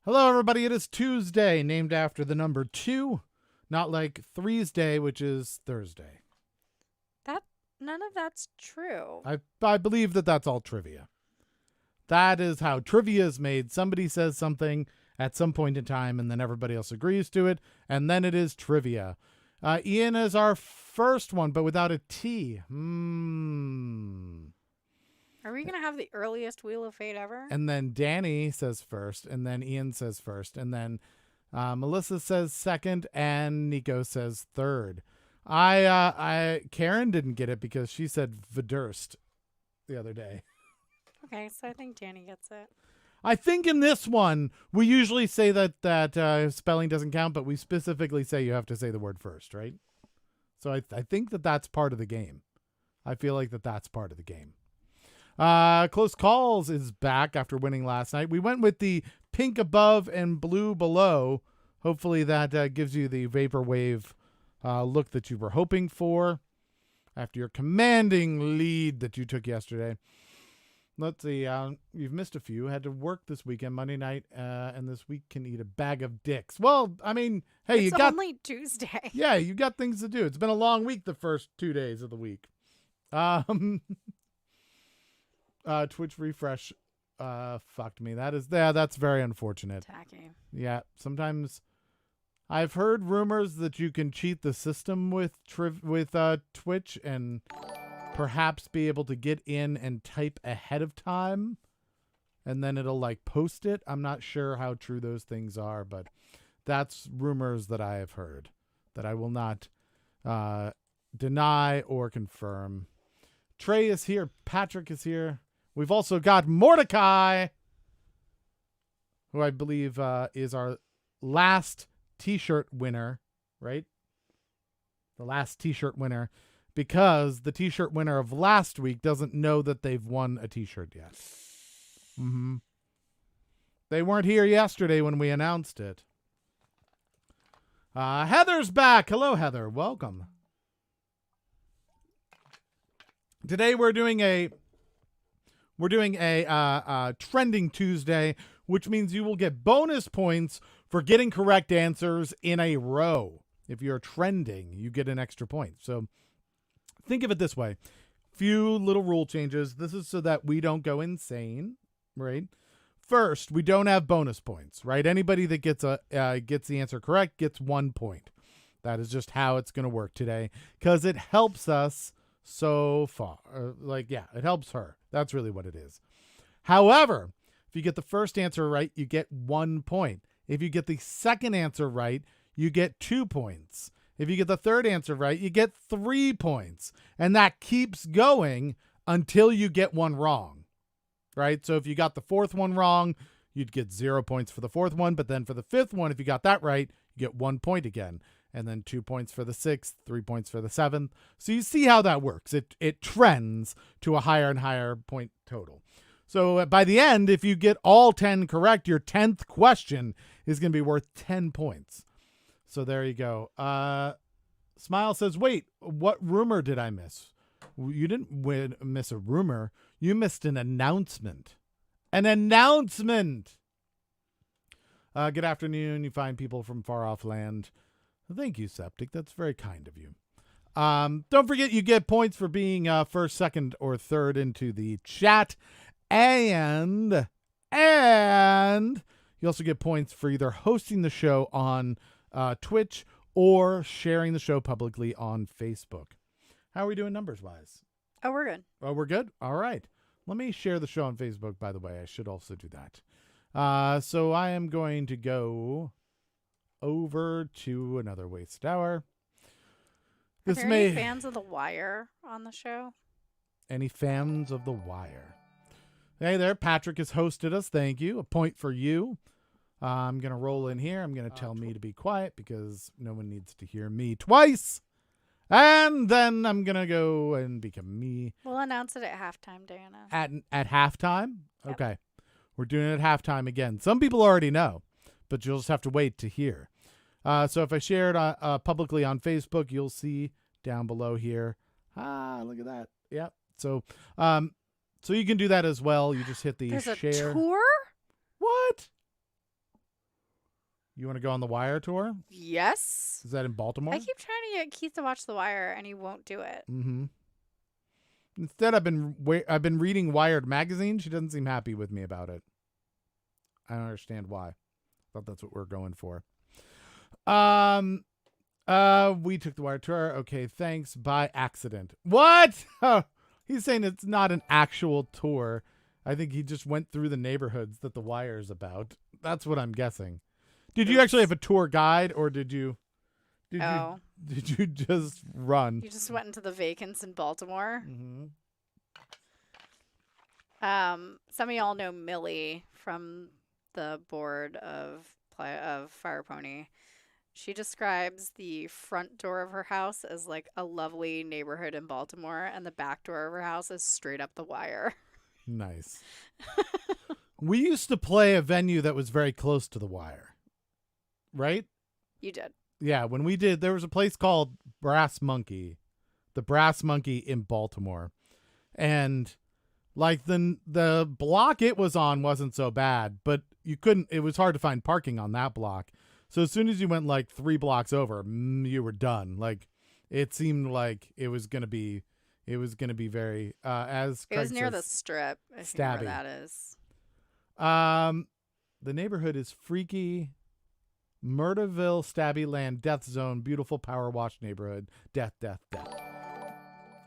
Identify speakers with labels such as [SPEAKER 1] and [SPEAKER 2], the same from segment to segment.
[SPEAKER 1] Hello, everybody. It is Tuesday, named after the number 2, not like Three's Day, which is Thursday.
[SPEAKER 2] That none of that's true.
[SPEAKER 1] I believe that that's all trivia. That is how trivia is made. Somebody says something at some point in time, and then everybody else agrees to it, and then it is trivia. Ian is our first one, but without a T.
[SPEAKER 2] Are we gonna have the earliest Wheel of Fate ever?
[SPEAKER 1] And then Danny says first, and then Ian says first, and then Melissa says second, and Nico says third. Karen didn't get it because she said Verdurst the other day.
[SPEAKER 2] Okay, so I think Danny gets it.
[SPEAKER 1] I think in this one we usually say that spelling doesn't count, but we specifically say you have to say the word first, right? So I think that that's part of the game. I feel like that's part of the game. Close Calls is back after winning last night. We went with the pink above and blue below. Hopefully that gives you the vaporwave look that you were hoping for after your commanding lead that you took yesterday. Let's see. You've missed a few. Had to work this weekend, Monday night, and this week can eat a bag of dicks. Well, I mean, hey,
[SPEAKER 2] It's
[SPEAKER 1] you got
[SPEAKER 2] only Tuesday.
[SPEAKER 1] yeah, you got things to do. It's been a long week the first 2 days of the week. Twitch refresh fucked me. That's very unfortunate.
[SPEAKER 2] Tacky.
[SPEAKER 1] Yeah, sometimes I've heard rumors that you can cheat the system with Twitch and perhaps be able to get in and type ahead of time and then it'll like post it. I'm not sure how true those things are, but that's rumors that I have heard that I will not deny or confirm. Trey is here. Patrick is here. We've also got Mordecai, who I believe is our last T-shirt winner, right? The last T-shirt winner, because the T-shirt winner of last week doesn't know that they've won a T-shirt yet. They weren't here yesterday when we announced it. Heather's back. Hello, Heather. Welcome. Today we're doing a trending Tuesday, which means you will get bonus points for getting correct answers in a row. If you're trending, you get an extra point. So think of it this way. Few little rule changes. This is so that we don't go insane, right? First, we don't have bonus points, right? Anybody that gets the answer correct gets 1 point. That is just how it's going to work today because it helps us so far. It helps her. That's really what it is. However, if you get the first answer right, you get 1 point. If you get the second answer right, you get 2 points. If you get the third answer right, you get 3 points. And that keeps going until you get one wrong, right? So if you got the fourth one wrong, you'd get 0 points for the fourth one. But then for the fifth one, if you got that right, you get 1 point again. And then 2 points for the sixth, 3 points for the seventh. So you see how that works. It trends to a higher and higher point total. So by the end, if you get all 10 correct, your 10th question is going to be worth 10 points. So there you go. Smile says, wait, what rumor did I miss? You didn't miss a rumor. You missed an announcement. An announcement! Good afternoon. You find people from far off land. Thank you, Septic. That's very kind of you. Don't forget you get points for being first, second, or third into the chat. And you also get points for either hosting the show on Twitch or sharing the show publicly on Facebook. How are we doing numbers-wise?
[SPEAKER 2] Oh, we're good.
[SPEAKER 1] Oh, we're good? All right. Let me share the show on Facebook, by the way. I should also do that. So I am going to go over to another wasted hour.
[SPEAKER 2] Are there any fans of The Wire on the show?
[SPEAKER 1] Any fans of The Wire? Hey there, Patrick has hosted us. Thank you. A point for you. I'm going to roll in here. I'm going to tell me to be quiet because no one needs to hear me twice. And then I'm going to go and become me.
[SPEAKER 2] We'll announce it at halftime, Diana.
[SPEAKER 1] At halftime?
[SPEAKER 2] Yep.
[SPEAKER 1] Okay. We're doing it at halftime again. Some people already know, but you'll just have to wait to hear. So if I share it publicly on Facebook, you'll see down below here. Look at that. Yep. So you can do that as well. You just hit the
[SPEAKER 2] There's
[SPEAKER 1] share.
[SPEAKER 2] a tour?
[SPEAKER 1] What? You want to go on the Wire tour?
[SPEAKER 2] Yes.
[SPEAKER 1] Is that in Baltimore?
[SPEAKER 2] I keep trying to get Keith to watch The Wire, and he won't do it.
[SPEAKER 1] Mm-hmm. Instead, I've been reading Wired magazine. She doesn't seem happy with me about it. I don't understand why. Thought that's what we're going for. We took the Wire tour. Okay, thanks. By accident. What? He's saying it's not an actual tour. I think he just went through the neighborhoods that the Wire is about. That's what I'm guessing. Did you actually have a tour guide, or did you just run?
[SPEAKER 2] You just went into the vacants in Baltimore.
[SPEAKER 1] Mm-hmm.
[SPEAKER 2] Some of y'all know Millie from the board of Fire Pony. She describes the front door of her house as like a lovely neighborhood in Baltimore, and the back door of her house is straight up the Wire.
[SPEAKER 1] Nice. We used to play a venue that was very close to the Wire, right?
[SPEAKER 2] You did.
[SPEAKER 1] Yeah, when we did, there was a place called Brass Monkey, the Brass Monkey in Baltimore, and like the block it was on wasn't so bad, but it was hard to find parking on that block. So as soon as you went like 3 blocks over, you were done. Like it seemed like it was gonna be very as
[SPEAKER 2] It
[SPEAKER 1] Craig
[SPEAKER 2] was near
[SPEAKER 1] says,
[SPEAKER 2] the Strip. If you know
[SPEAKER 1] stabby.
[SPEAKER 2] where that is.
[SPEAKER 1] The neighborhood is freaky. Murderville, Stabby Land, Death Zone, beautiful power wash neighborhood. Death, death, death.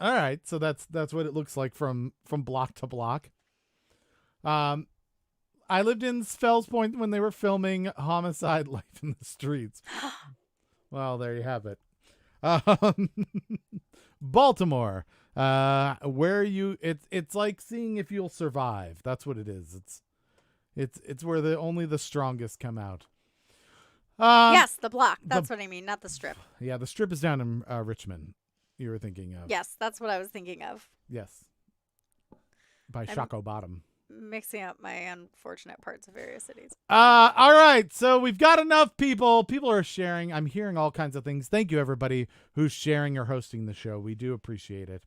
[SPEAKER 1] All right, so that's what it looks like from block to block. I lived in Fells Point when they were filming Homicide: Life in the Streets. Well, there you have it. Baltimore, where it's like seeing if you'll survive. That's what it is. It's where only the strongest come out.
[SPEAKER 2] Yes, the block. That's what I mean, not the Strip.
[SPEAKER 1] Yeah, the Strip is down in Richmond. You were thinking of.
[SPEAKER 2] Yes, that's what I was thinking of.
[SPEAKER 1] Yes. By Shockoe Bottom.
[SPEAKER 2] Mixing up my unfortunate parts of various cities.
[SPEAKER 1] All right, so we've got enough people. People are sharing. I'm hearing all kinds of things. Thank you, everybody who's sharing or hosting the show. We do appreciate it.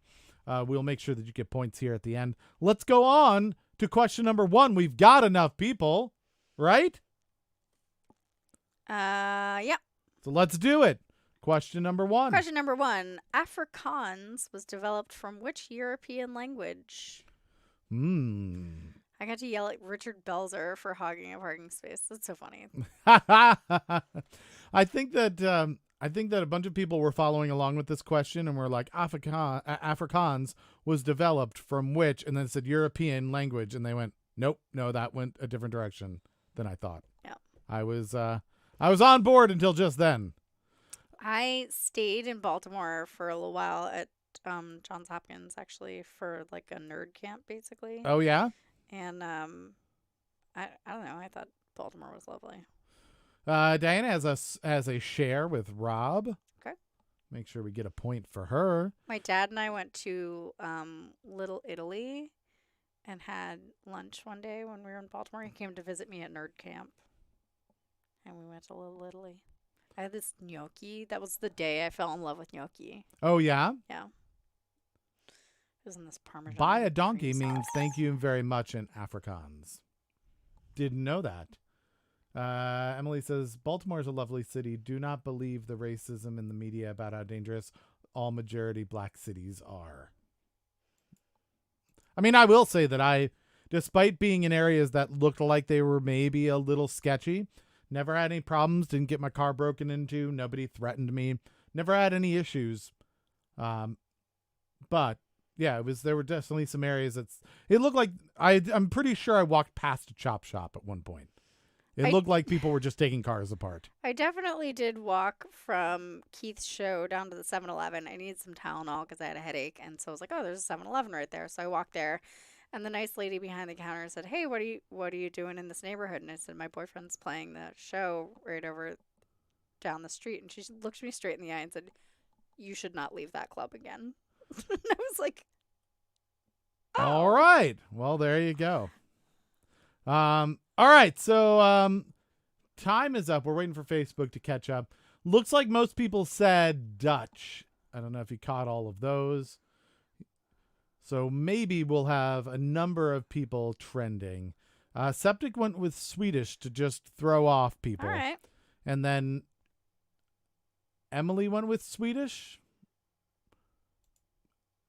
[SPEAKER 1] We'll make sure that you get points here at the end. Let's go on to question number 1. We've got enough people, right?
[SPEAKER 2] Yeah.
[SPEAKER 1] So let's do it. Question number 1.
[SPEAKER 2] Question number 1. Afrikaans was developed from which European language? I got to yell at Richard Belzer for hogging a parking space. That's so funny.
[SPEAKER 1] I think that a bunch of people were following along with this question and were like, Afrikaans was developed from which, and then it said European language, and they went, nope, no, that went a different direction than I thought.
[SPEAKER 2] Yeah.
[SPEAKER 1] I was on board until just then.
[SPEAKER 2] I stayed in Baltimore for a little while at Johns Hopkins, actually, for like a nerd camp, basically.
[SPEAKER 1] Oh yeah.
[SPEAKER 2] And I don't know. I thought Baltimore was lovely.
[SPEAKER 1] Diana has a share with Rob.
[SPEAKER 2] Okay.
[SPEAKER 1] Make sure we get a point for her.
[SPEAKER 2] My dad and I went to Little Italy and had lunch one day when we were in Baltimore. He came to visit me at nerd camp, and we went to Little Italy. I had this gnocchi. That was the day I fell in love with gnocchi.
[SPEAKER 1] Oh yeah.
[SPEAKER 2] Yeah. It was in this Parmesan.
[SPEAKER 1] Buy a donkey
[SPEAKER 2] cream
[SPEAKER 1] means
[SPEAKER 2] sauce.
[SPEAKER 1] thank you very much in Afrikaans. Didn't know that. Emily says, Baltimore is a lovely city. Do not believe the racism in the media about how dangerous all majority black cities are. I mean, I will say that despite being in areas that looked like they were maybe a little sketchy, never had any problems, didn't get my car broken into, nobody threatened me, never had any issues. But yeah, there were definitely some areas it looked like I'm pretty sure I walked past a chop shop at one point. It looked like people were just taking cars apart.
[SPEAKER 2] I definitely did walk from Keith's show down to the 7-Eleven. I needed some Tylenol because I had a headache. And so I was like, oh, there's a 7-Eleven right there. So I walked there. And the nice lady behind the counter said, hey, what are you doing in this neighborhood? And I said, my boyfriend's playing the show right over down the street. And she looked me straight in the eye and said, you should not leave that club again. And I was like, oh.
[SPEAKER 1] All right. Well, there you go. All right. So time is up. We're waiting for Facebook to catch up. Looks like most people said Dutch. I don't know if you caught all of those. So maybe we'll have a number of people trending. Septic went with Swedish to just throw off people.
[SPEAKER 2] All right.
[SPEAKER 1] And then Emily went with Swedish.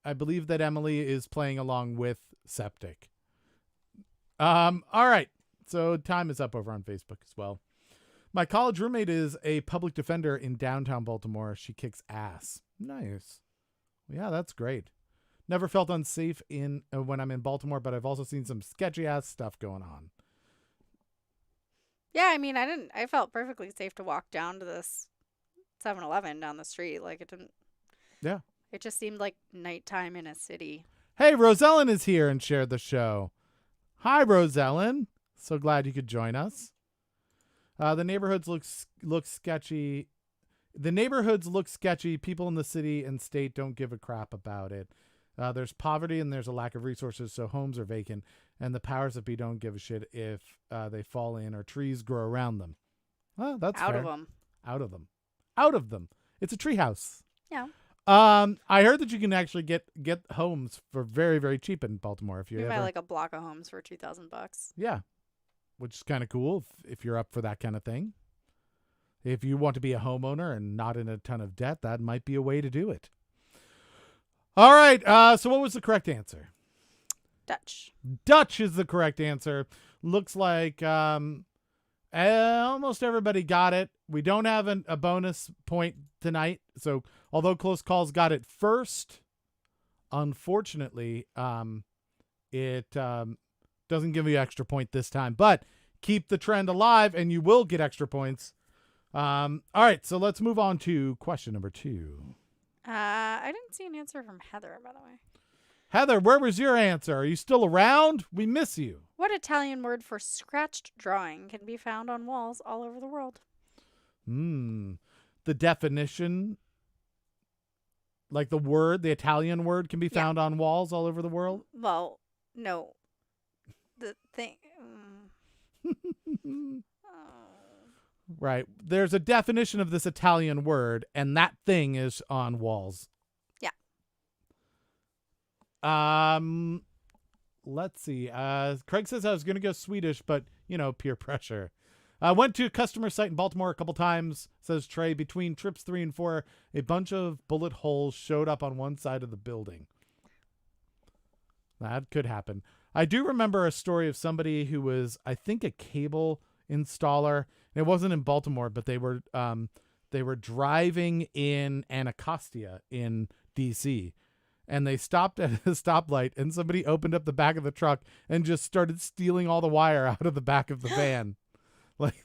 [SPEAKER 1] I believe that Emily is playing along with Septic. All right. So time is up over on Facebook as well. My college roommate is a public defender in downtown Baltimore. She kicks ass. Nice. Yeah, that's great. Never felt unsafe when I'm in Baltimore, but I've also seen some sketchy ass stuff going on.
[SPEAKER 2] Yeah, I mean, I felt perfectly safe to walk down to this 7-Eleven down the street. Like, it didn't.
[SPEAKER 1] Yeah.
[SPEAKER 2] It just seemed like nighttime in a city.
[SPEAKER 1] Hey, Rosellen is here and shared the show. Hi, Rosellen. So glad you could join us. The neighborhoods look sketchy. The neighborhoods look sketchy. People in the city and state don't give a crap about it. There's poverty and there's a lack of resources, so homes are vacant, and the powers that be don't give a shit if they fall in or trees grow around them. Well, that's
[SPEAKER 2] Out
[SPEAKER 1] fair.
[SPEAKER 2] of them.
[SPEAKER 1] Out of them. Out of them. It's a treehouse.
[SPEAKER 2] Yeah.
[SPEAKER 1] I heard that you can actually get homes for very, very cheap in Baltimore if you
[SPEAKER 2] We
[SPEAKER 1] ever.
[SPEAKER 2] buy like a block of homes for $2,000.
[SPEAKER 1] Yeah, which is kind of cool if you're up for that kind of thing. If you want to be a homeowner and not in a ton of debt, that might be a way to do it. All right. So what was the correct answer?
[SPEAKER 2] Dutch.
[SPEAKER 1] Dutch is the correct answer. Looks like almost everybody got it. We don't have a bonus point tonight. So although Close Calls got it first, unfortunately, it doesn't give you extra point this time. But keep the trend alive and you will get extra points. All right. So let's move on to question number 2.
[SPEAKER 2] I didn't see an answer from Heather, by the way.
[SPEAKER 1] Heather, where was your answer? Are you still around? We miss you.
[SPEAKER 2] What Italian word for scratched drawing can be found on walls all over the world?
[SPEAKER 1] The definition, like the Italian word can be found on walls all over the world?
[SPEAKER 2] Well, no. The thing.
[SPEAKER 1] Right. There's a definition of this Italian word, and that thing is on walls.
[SPEAKER 2] Yeah.
[SPEAKER 1] Let's see. Craig says I was going to go Swedish, but, peer pressure. I went to a customer site in Baltimore a couple times, says Trey. Between trips 3 and 4, a bunch of bullet holes showed up on one side of the building. That could happen. I do remember a story of somebody who was, I think, a cable installer. It wasn't in Baltimore, but they were driving in Anacostia in DC, and they stopped at a stoplight, and somebody opened up the back of the truck and just started stealing all the wire out of the back of the van. Like,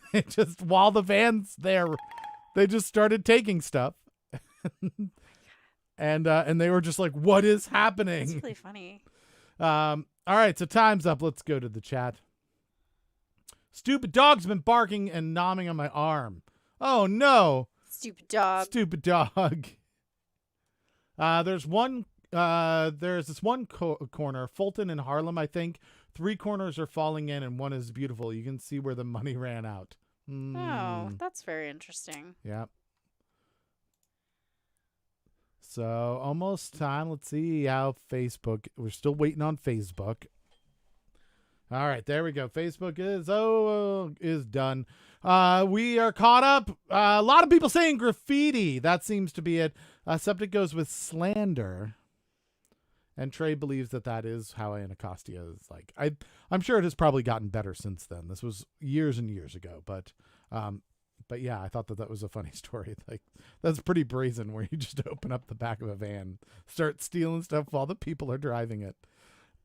[SPEAKER 1] while the van's there, they just started taking stuff. And they were just like, what is happening?
[SPEAKER 2] It's really funny.
[SPEAKER 1] All right, so time's up. Let's go to the chat. Stupid dog's been barking and gnawing on my arm. Oh, no.
[SPEAKER 2] Stupid dog.
[SPEAKER 1] Stupid dog. There's this one corner, Fulton and Harlem, I think. 3 corners are falling in and one is beautiful. You can see where the money ran out.
[SPEAKER 2] Oh, that's very interesting.
[SPEAKER 1] Yeah. So almost time. Let's see how Facebook. We're still waiting on Facebook. All right, there we go. Facebook is done. We are caught up. A lot of people saying graffiti. That seems to be it. Septic goes with slander. And Trey believes that is how Anacostia is like. I'm sure it has probably gotten better since then. This was years and years ago, but yeah, I thought that was a funny story. Like, that's pretty brazen, where you just open up the back of a van, start stealing stuff while the people are driving it.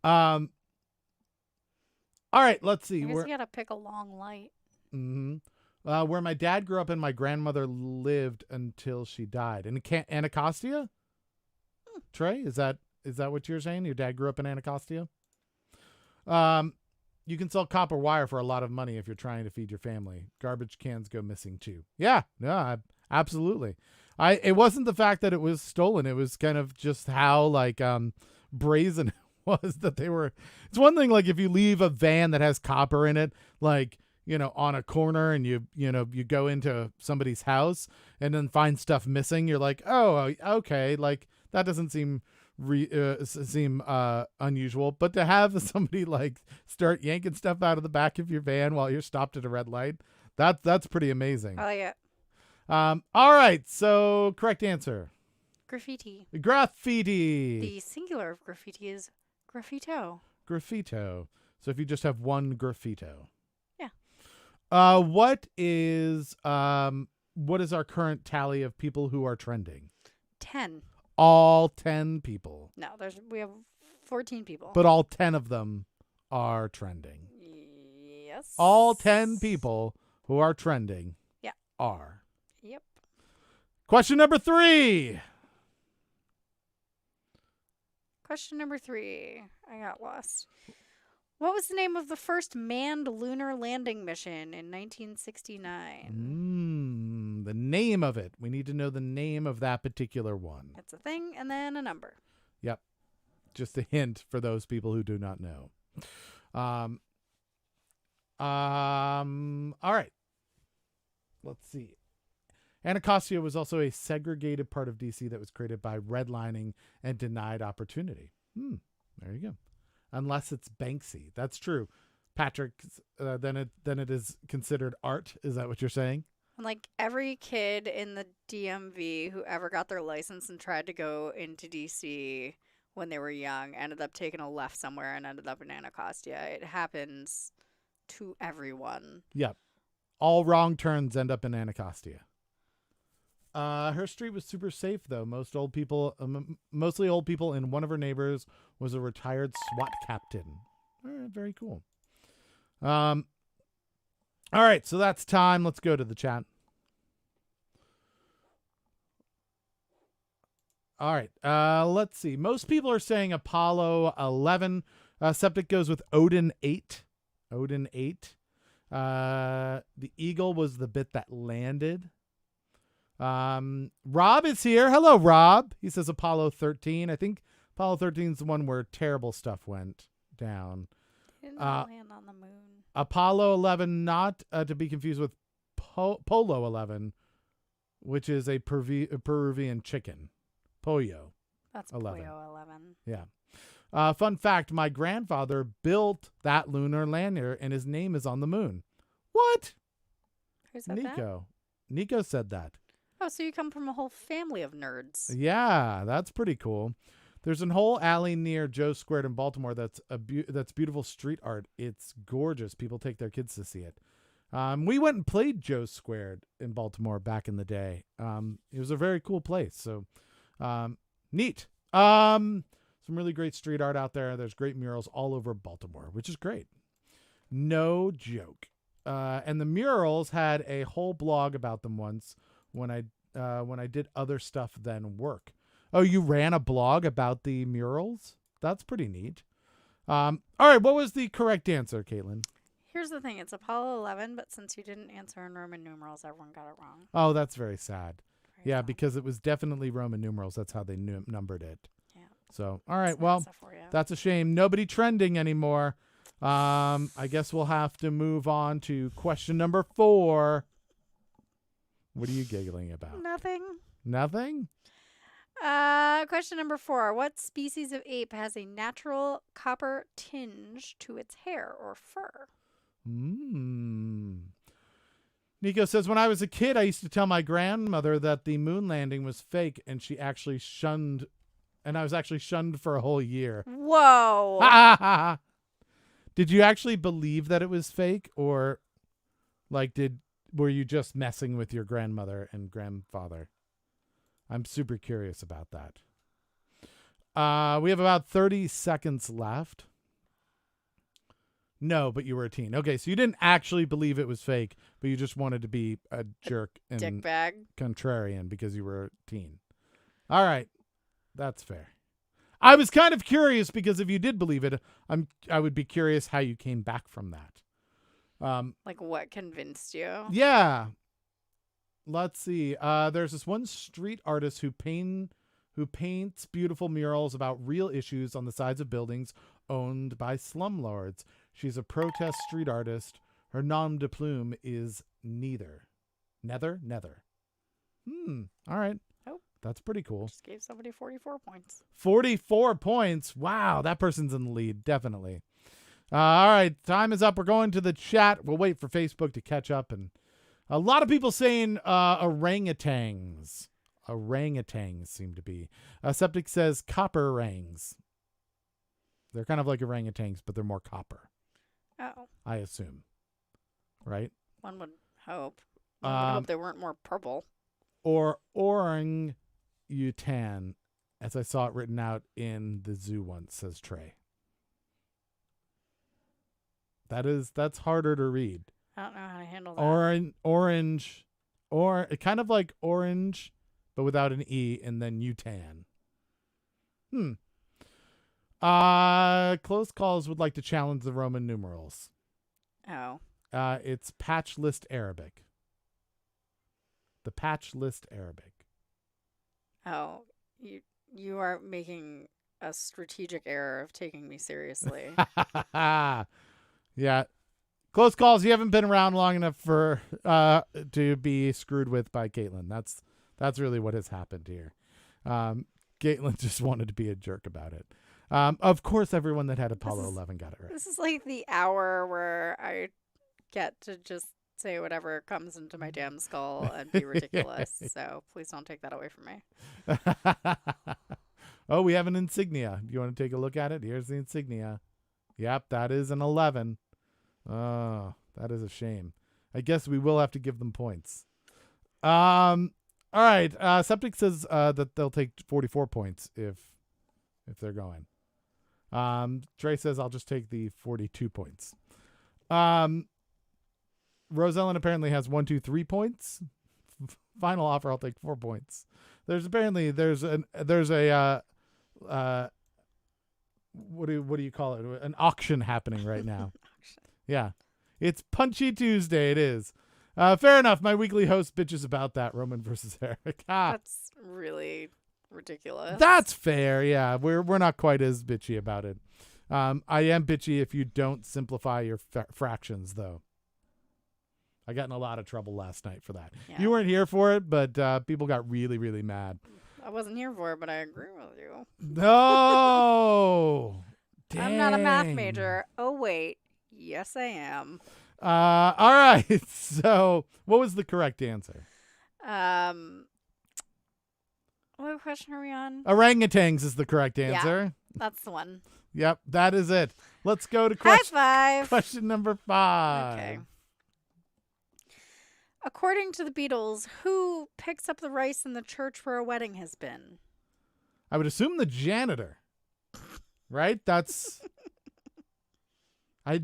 [SPEAKER 1] All right, let's see.
[SPEAKER 2] I guess you gotta pick a long light.
[SPEAKER 1] Where my dad grew up and my grandmother lived until she died. In Anacostia? Trey, is that what you're saying? Your dad grew up in Anacostia? You can sell copper wire for a lot of money if you're trying to feed your family. Garbage cans go missing too. Yeah, absolutely. It wasn't the fact that it was stolen. It was kind of just how brazen it was that they were. It's one thing like if you leave a van that has copper in it, like, on a corner, and you go into somebody's house and then find stuff missing. You're like, oh, okay, like that doesn't seem unusual, but to have somebody like start yanking stuff out of the back of your van while you're stopped at a red light, That's pretty amazing.
[SPEAKER 2] I like it.
[SPEAKER 1] All right. So correct answer.
[SPEAKER 2] Graffiti.
[SPEAKER 1] Graffiti.
[SPEAKER 2] The singular of graffiti is graffito.
[SPEAKER 1] Graffito. So if you just have one graffito.
[SPEAKER 2] Yeah.
[SPEAKER 1] What is our current tally of people who are trending?
[SPEAKER 2] 10.
[SPEAKER 1] All 10 people.
[SPEAKER 2] No, we have 14 people.
[SPEAKER 1] But all 10 of them are trending.
[SPEAKER 2] Yes.
[SPEAKER 1] All 10 people who are trending are.
[SPEAKER 2] Yep.
[SPEAKER 1] Question number 3.
[SPEAKER 2] Question number 3. I got lost. What was the name of the first manned lunar landing mission in 1969?
[SPEAKER 1] The name of it. We need to know the name of that particular one.
[SPEAKER 2] It's a thing and then a number.
[SPEAKER 1] Yep. Just a hint for those people who do not know. All right. Let's see. Anacostia was also a segregated part of DC that was created by redlining and denied opportunity. There you go. Unless it's Banksy. That's true. Patrick, then it is considered art. Is that what you're saying?
[SPEAKER 2] And like every kid in the DMV who ever got their license and tried to go into DC when they were young ended up taking a left somewhere and ended up in Anacostia. It happens to everyone.
[SPEAKER 1] Yep. All wrong turns end up in Anacostia. Her street was super safe, though. Mostly old people, and one of her neighbors was a retired SWAT captain. All right, very cool. All right, so that's time. Let's go to the chat. All right, let's see. Most people are saying Apollo 11. Septic goes with Odin 8. Odin 8. The eagle was the bit that landed. Rob is here. Hello, Rob. He says Apollo 13. I think Apollo 13 is the one where terrible stuff went down.
[SPEAKER 2] Didn't land on the moon.
[SPEAKER 1] Apollo 11, not to be confused with Polo 11, which is a Peruvian chicken. Pollo.
[SPEAKER 2] That's
[SPEAKER 1] 11.
[SPEAKER 2] Pollo 11.
[SPEAKER 1] Yeah. Fun fact, my grandfather built that lunar lander, and his name is on the moon. What?
[SPEAKER 2] Who said that?
[SPEAKER 1] Nico. Nico said that.
[SPEAKER 2] Oh, so you come from a whole family of nerds.
[SPEAKER 1] Yeah, that's pretty cool. There's a whole alley near Joe Squared in Baltimore that's that's beautiful street art. It's gorgeous. People take their kids to see it. We went and played Joe Squared in Baltimore back in the day. It was a very cool place. So neat. Some really great street art out there. There's great murals all over Baltimore, which is great. No joke. And the murals had a whole blog about them once when I did other stuff than work. Oh, you ran a blog about the murals? That's pretty neat. All right, what was the correct answer, Caitlin?
[SPEAKER 2] Here's the thing. It's Apollo 11, but since you didn't answer in Roman numerals, everyone got it wrong.
[SPEAKER 1] Oh, that's very sad.
[SPEAKER 2] Very
[SPEAKER 1] Yeah,
[SPEAKER 2] sad.
[SPEAKER 1] because it was definitely Roman numerals. That's how they numbered it.
[SPEAKER 2] Yeah.
[SPEAKER 1] So, all right,
[SPEAKER 2] That's
[SPEAKER 1] well,
[SPEAKER 2] nice for you.
[SPEAKER 1] that's a shame. Nobody trending anymore. I guess we'll have to move on to question number 4. What are you giggling about?
[SPEAKER 2] Nothing.
[SPEAKER 1] Nothing?
[SPEAKER 2] Question number 4. What species of ape has a natural copper tinge to its hair or fur?
[SPEAKER 1] Nico says, when I was a kid, I used to tell my grandmother that the moon landing was fake, and I was actually shunned for a whole year.
[SPEAKER 2] Whoa.
[SPEAKER 1] Did you actually believe that it was fake, or were you just messing with your grandmother and grandfather? I'm super curious about that. We have about 30 seconds left. No, but you were a teen. Okay, so you didn't actually believe it was fake, but you just wanted to be a jerk and
[SPEAKER 2] Dickbag.
[SPEAKER 1] contrarian because you were a teen. All right, that's fair. I was kind of curious because if you did believe it, I would be curious how you came back from that.
[SPEAKER 2] Like what convinced you?
[SPEAKER 1] Yeah. Let's see. There's this one street artist who paints beautiful murals about real issues on the sides of buildings owned by slumlords. She's a protest street artist. Her nom de plume is Nether. Nether? All right.
[SPEAKER 2] Oh.
[SPEAKER 1] That's pretty cool.
[SPEAKER 2] Just gave somebody 44 points.
[SPEAKER 1] 44 points. Wow, that person's in the lead, definitely. All right, time is up. We're going to the chat. We'll wait for Facebook to catch up, and A lot of people saying orangutans. Orangutans seem to be. Septic says copper orangs. They're kind of like orangutans, but they're more copper,
[SPEAKER 2] Oh,
[SPEAKER 1] I assume. Right?
[SPEAKER 2] one would hope. One would hope they weren't more purple.
[SPEAKER 1] Or orangutan, as I saw it written out in the zoo once, says Trey. That's harder to read.
[SPEAKER 2] I don't know how to handle that.
[SPEAKER 1] Orange, or kind of like orange, but without an E, and then utan. Close calls would like to challenge the Roman numerals.
[SPEAKER 2] Oh.
[SPEAKER 1] It's patch list Arabic. The patch list Arabic.
[SPEAKER 2] Oh, you are making a strategic error of taking me seriously.
[SPEAKER 1] Yeah. Close calls. You haven't been around long enough for to be screwed with by Caitlin. That's really what has happened here. Caitlin just wanted to be a jerk about it. Of course, everyone that had Apollo 11 got it right.
[SPEAKER 2] This is like the hour where I get to just say whatever comes into my damn skull and be ridiculous. So please don't take that away from me.
[SPEAKER 1] Oh, we have an insignia. Do you want to take a look at it? Here's the insignia. Yep, that is an 11. Oh, that is a shame. I guess we will have to give them points. All right. Septic says that they'll take 44 points if they're going. Trey says I'll just take the 42 points. Rosellen apparently has 1, 2, 3 points. Final offer, I'll take 4 points. There's a what do you call it? An auction happening right now. Yeah. It's Punchy Tuesday, it is. Fair enough. My weekly host bitches about that, Roman versus Eric.
[SPEAKER 2] That's really ridiculous.
[SPEAKER 1] That's fair. Yeah, we're not quite as bitchy about it. I am bitchy if you don't simplify your fractions, though. I got in a lot of trouble last night for that.
[SPEAKER 2] Yeah.
[SPEAKER 1] You weren't here for it, but people got really, really mad.
[SPEAKER 2] I wasn't here for it, but I agree with you.
[SPEAKER 1] No.
[SPEAKER 2] I'm not a math major. Oh, wait. Yes, I am.
[SPEAKER 1] All right. So what was the correct answer?
[SPEAKER 2] What question are we on?
[SPEAKER 1] Orangutans is the correct answer.
[SPEAKER 2] That's the one.
[SPEAKER 1] Yep, that is it. Let's go to
[SPEAKER 2] High five.
[SPEAKER 1] question number 5.
[SPEAKER 2] Okay. According to the Beatles, who picks up the rice in the church where a wedding has been?
[SPEAKER 1] I would assume the janitor. Right? That's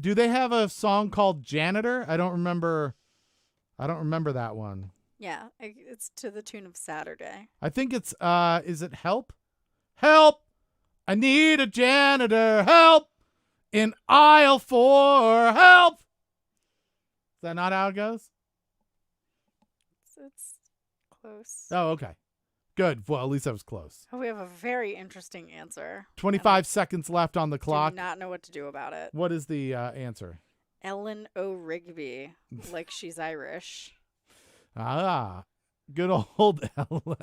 [SPEAKER 1] do they have a song called Janitor? I don't remember that one.
[SPEAKER 2] Yeah, it's to the tune of Saturday.
[SPEAKER 1] I think it's is it Help? Help! I need a janitor. Help! In aisle 4. Help! Is that not how it goes?
[SPEAKER 2] It's close.
[SPEAKER 1] Oh, okay. Good. Well, at least I was close.
[SPEAKER 2] Oh, we have a very interesting answer.
[SPEAKER 1] 25 seconds left on the clock.
[SPEAKER 2] Do not know what to do about it.
[SPEAKER 1] What is the answer?
[SPEAKER 2] Ellen O'Rigby, like she's Irish.
[SPEAKER 1] Ah, good old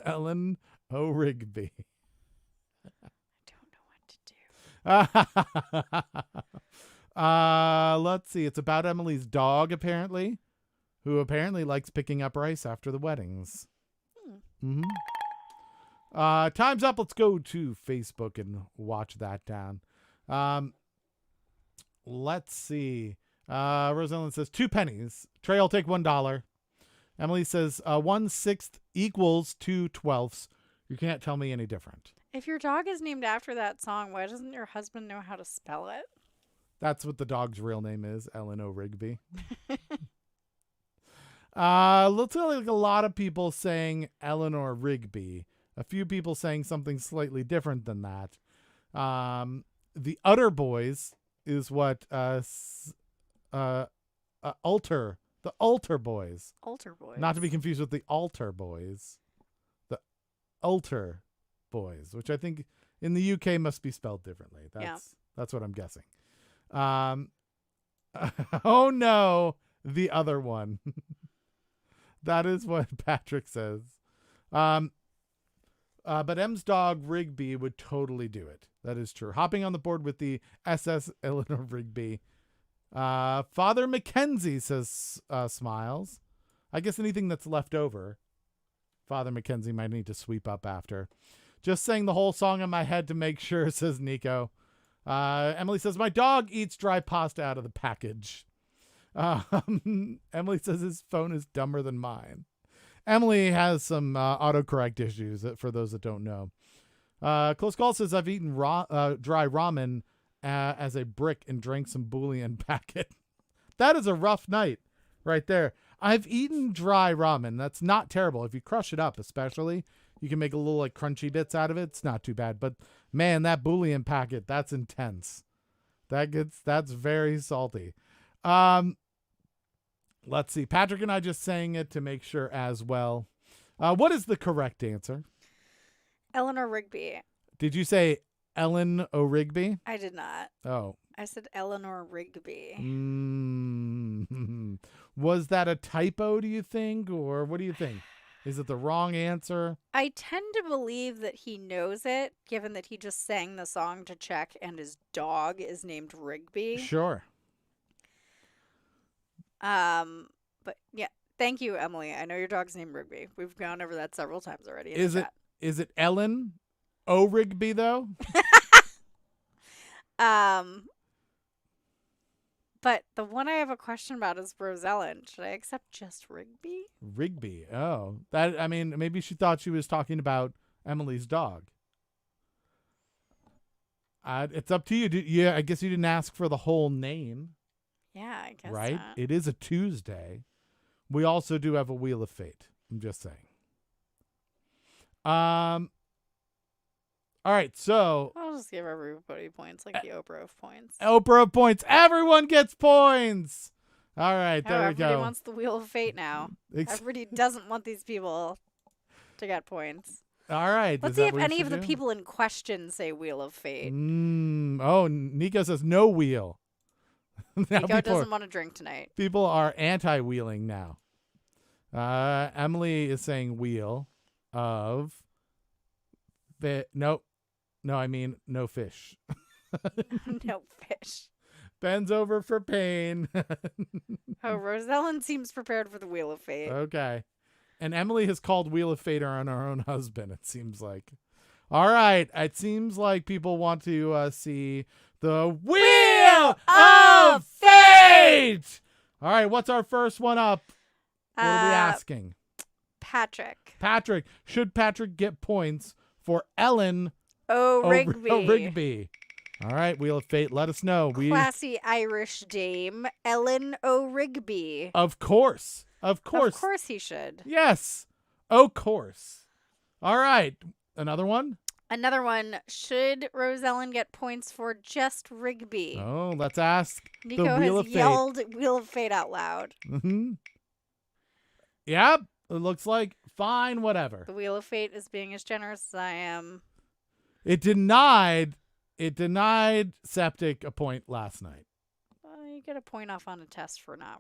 [SPEAKER 1] Ellen O'Rigby.
[SPEAKER 2] I don't know what to do.
[SPEAKER 1] Let's see. It's about Emily's dog, apparently, who apparently likes picking up rice after the weddings. Mm-hmm. Time's up. Let's go to Facebook and watch that down. Let's see. Rosalind says 2 pennies. Trey will take $1. Emily says 1/6 equals 2/12. You can't tell me any different.
[SPEAKER 2] If your dog is named after that song, why doesn't your husband know how to spell it?
[SPEAKER 1] That's what the dog's real name is, Ellen O'Rigby. Looks like a lot of people saying Eleanor Rigby. A few people saying something slightly different than that. The Utter Boys is what the Altar Boys.
[SPEAKER 2] Altar Boys.
[SPEAKER 1] Not to be confused with the Altar Boys. The Altar Boys, which I think in the UK must be spelled differently. That's what I'm guessing. Oh no, the other one. That is what Patrick says. But M's dog Rigby would totally do it. That is true. Hopping on the board with the SS Eleanor Rigby. Father Mackenzie says smiles. I guess anything that's left over, Father Mackenzie might need to sweep up after. Just sang the whole song in my head to make sure, says Nico. Emily says, my dog eats dry pasta out of the package. Emily says his phone is dumber than mine. Emily has some autocorrect issues, for those that don't know. Close Call says, I've eaten dry ramen as a brick and drank some bouillon packet. That is a rough night right there. I've eaten dry ramen. That's not terrible. If you crush it up, especially, you can make a little like crunchy bits out of it. It's not too bad. But man, that bouillon packet, that's intense. That's very salty. Let's see. Patrick and I just sang it to make sure as well. What is the correct answer?
[SPEAKER 2] Eleanor Rigby.
[SPEAKER 1] Did you say Ellen O'Rigby?
[SPEAKER 2] I did not.
[SPEAKER 1] Oh.
[SPEAKER 2] I said Eleanor Rigby.
[SPEAKER 1] Was that a typo, do you think? Or what do you think? Is it the wrong answer?
[SPEAKER 2] I tend to believe that he knows it, given that he just sang the song to check and his dog is named Rigby.
[SPEAKER 1] Sure.
[SPEAKER 2] But yeah, thank you, Emily. I know your dog's named Rigby. We've gone over that several times already.
[SPEAKER 1] Is it Ellen O'Rigby though?
[SPEAKER 2] But the one I have a question about is Rosellen. Should I accept just Rigby?
[SPEAKER 1] Rigby. Oh, maybe she thought she was talking about Emily's dog. It's up to you. Yeah, I guess you didn't ask for the whole name.
[SPEAKER 2] Yeah, I guess
[SPEAKER 1] right?
[SPEAKER 2] not.
[SPEAKER 1] It is a Tuesday. We also do have a Wheel of Fate. I'm just saying. All right, so
[SPEAKER 2] I'll just give everybody points, like the Oprah of points.
[SPEAKER 1] Oprah of points. Everyone gets points. All right, there we go.
[SPEAKER 2] Everybody wants the Wheel of Fate now. Everybody doesn't want these people to get points.
[SPEAKER 1] All right.
[SPEAKER 2] Let's see if any of the people in question say Wheel of Fate.
[SPEAKER 1] Oh, Nico says no wheel.
[SPEAKER 2] Nico doesn't want to drink tonight.
[SPEAKER 1] People are anti-wheeling now. Emily is saying wheel of no, I mean no fish.
[SPEAKER 2] No fish.
[SPEAKER 1] Ben's over for pain.
[SPEAKER 2] Oh, Rosellen seems prepared for the Wheel of Fate.
[SPEAKER 1] Okay. And Emily has called Wheel of Fate on her own husband, it seems like. All right. It seems like people want to see the Wheel of Fate. All right. What's our first one up? What are we asking?
[SPEAKER 2] Patrick.
[SPEAKER 1] Should Patrick get points for Ellen
[SPEAKER 2] O'Rigby?
[SPEAKER 1] O'Rigby. All right. Wheel of Fate. Let us know.
[SPEAKER 2] Classy Irish dame, Ellen O'Rigby.
[SPEAKER 1] Of course. Of course
[SPEAKER 2] he should.
[SPEAKER 1] Yes. Of course. All right. Another one?
[SPEAKER 2] Another one. Should Rosellen get points for just Rigby?
[SPEAKER 1] Oh, let's ask
[SPEAKER 2] Nico
[SPEAKER 1] the Wheel
[SPEAKER 2] has
[SPEAKER 1] of
[SPEAKER 2] yelled Wheel of Fate out loud.
[SPEAKER 1] Mm-hmm. Yep. It looks like fine, whatever.
[SPEAKER 2] The Wheel of Fate is being as generous as I am.
[SPEAKER 1] It denied Septic a point last night.
[SPEAKER 2] Well, you get a point off on a test for not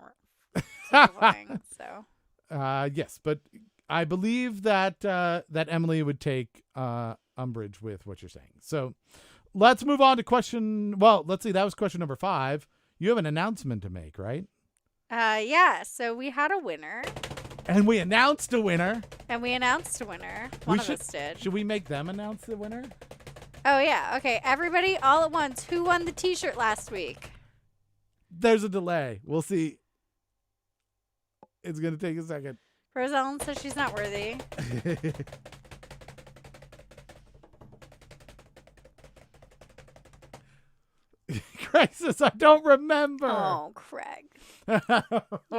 [SPEAKER 2] certifying, so.
[SPEAKER 1] Yes, but I believe that Emily would take umbrage with what you're saying. So let's move on to question. Well, let's see. That was question number 5. You have an announcement to make, right?
[SPEAKER 2] Yeah. So we had a winner.
[SPEAKER 1] And we announced a winner.
[SPEAKER 2] One of us did.
[SPEAKER 1] Should we make them announce the winner?
[SPEAKER 2] Oh, yeah. Okay. Everybody all at once. Who won the t-shirt last week?
[SPEAKER 1] There's a delay. We'll see. It's going to take a second.
[SPEAKER 2] Rosellen says she's not worthy.
[SPEAKER 1] Craig says, I don't remember.
[SPEAKER 2] Oh, Craig. You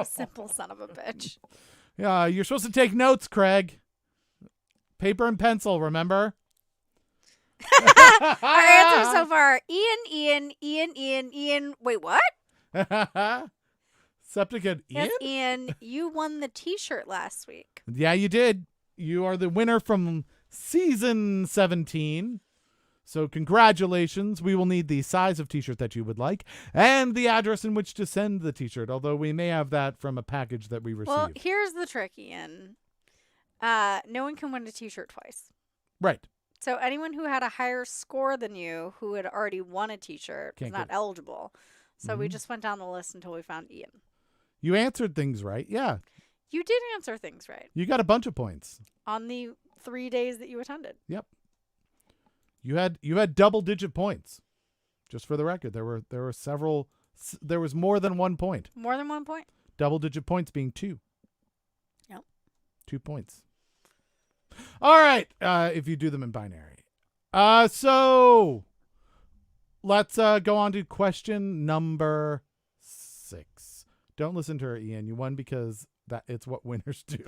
[SPEAKER 2] simple son of a bitch.
[SPEAKER 1] Yeah, you're supposed to take notes, Craig. Paper and pencil, remember?
[SPEAKER 2] Our answers so far: Ian. Wait, what?
[SPEAKER 1] Septic and Ian?
[SPEAKER 2] Yes, Ian, you won the t-shirt last week.
[SPEAKER 1] Yeah, you did. You are the winner from season 17. So congratulations. We will need the size of t-shirt that you would like and the address in which to send the t-shirt, although we may have that from a package that we received.
[SPEAKER 2] Well, here's the trick, Ian. No one can win a t-shirt twice.
[SPEAKER 1] Right.
[SPEAKER 2] So anyone who had a higher score than you, who had already won a t-shirt, was not eligible. So we just went down the list until we found Ian.
[SPEAKER 1] You answered things right. Yeah.
[SPEAKER 2] You did answer things right
[SPEAKER 1] You got a bunch of points.
[SPEAKER 2] on the 3 days that you attended.
[SPEAKER 1] Yep. You had double-digit points. Just for the record, there were several. There was more than 1 point.
[SPEAKER 2] More than 1 point.
[SPEAKER 1] Double-digit points being 2.
[SPEAKER 2] Yep.
[SPEAKER 1] 2 points. All right. If you do them in binary. So let's go on to question number 6. Don't listen to her, Ian. You won because it's what winners do.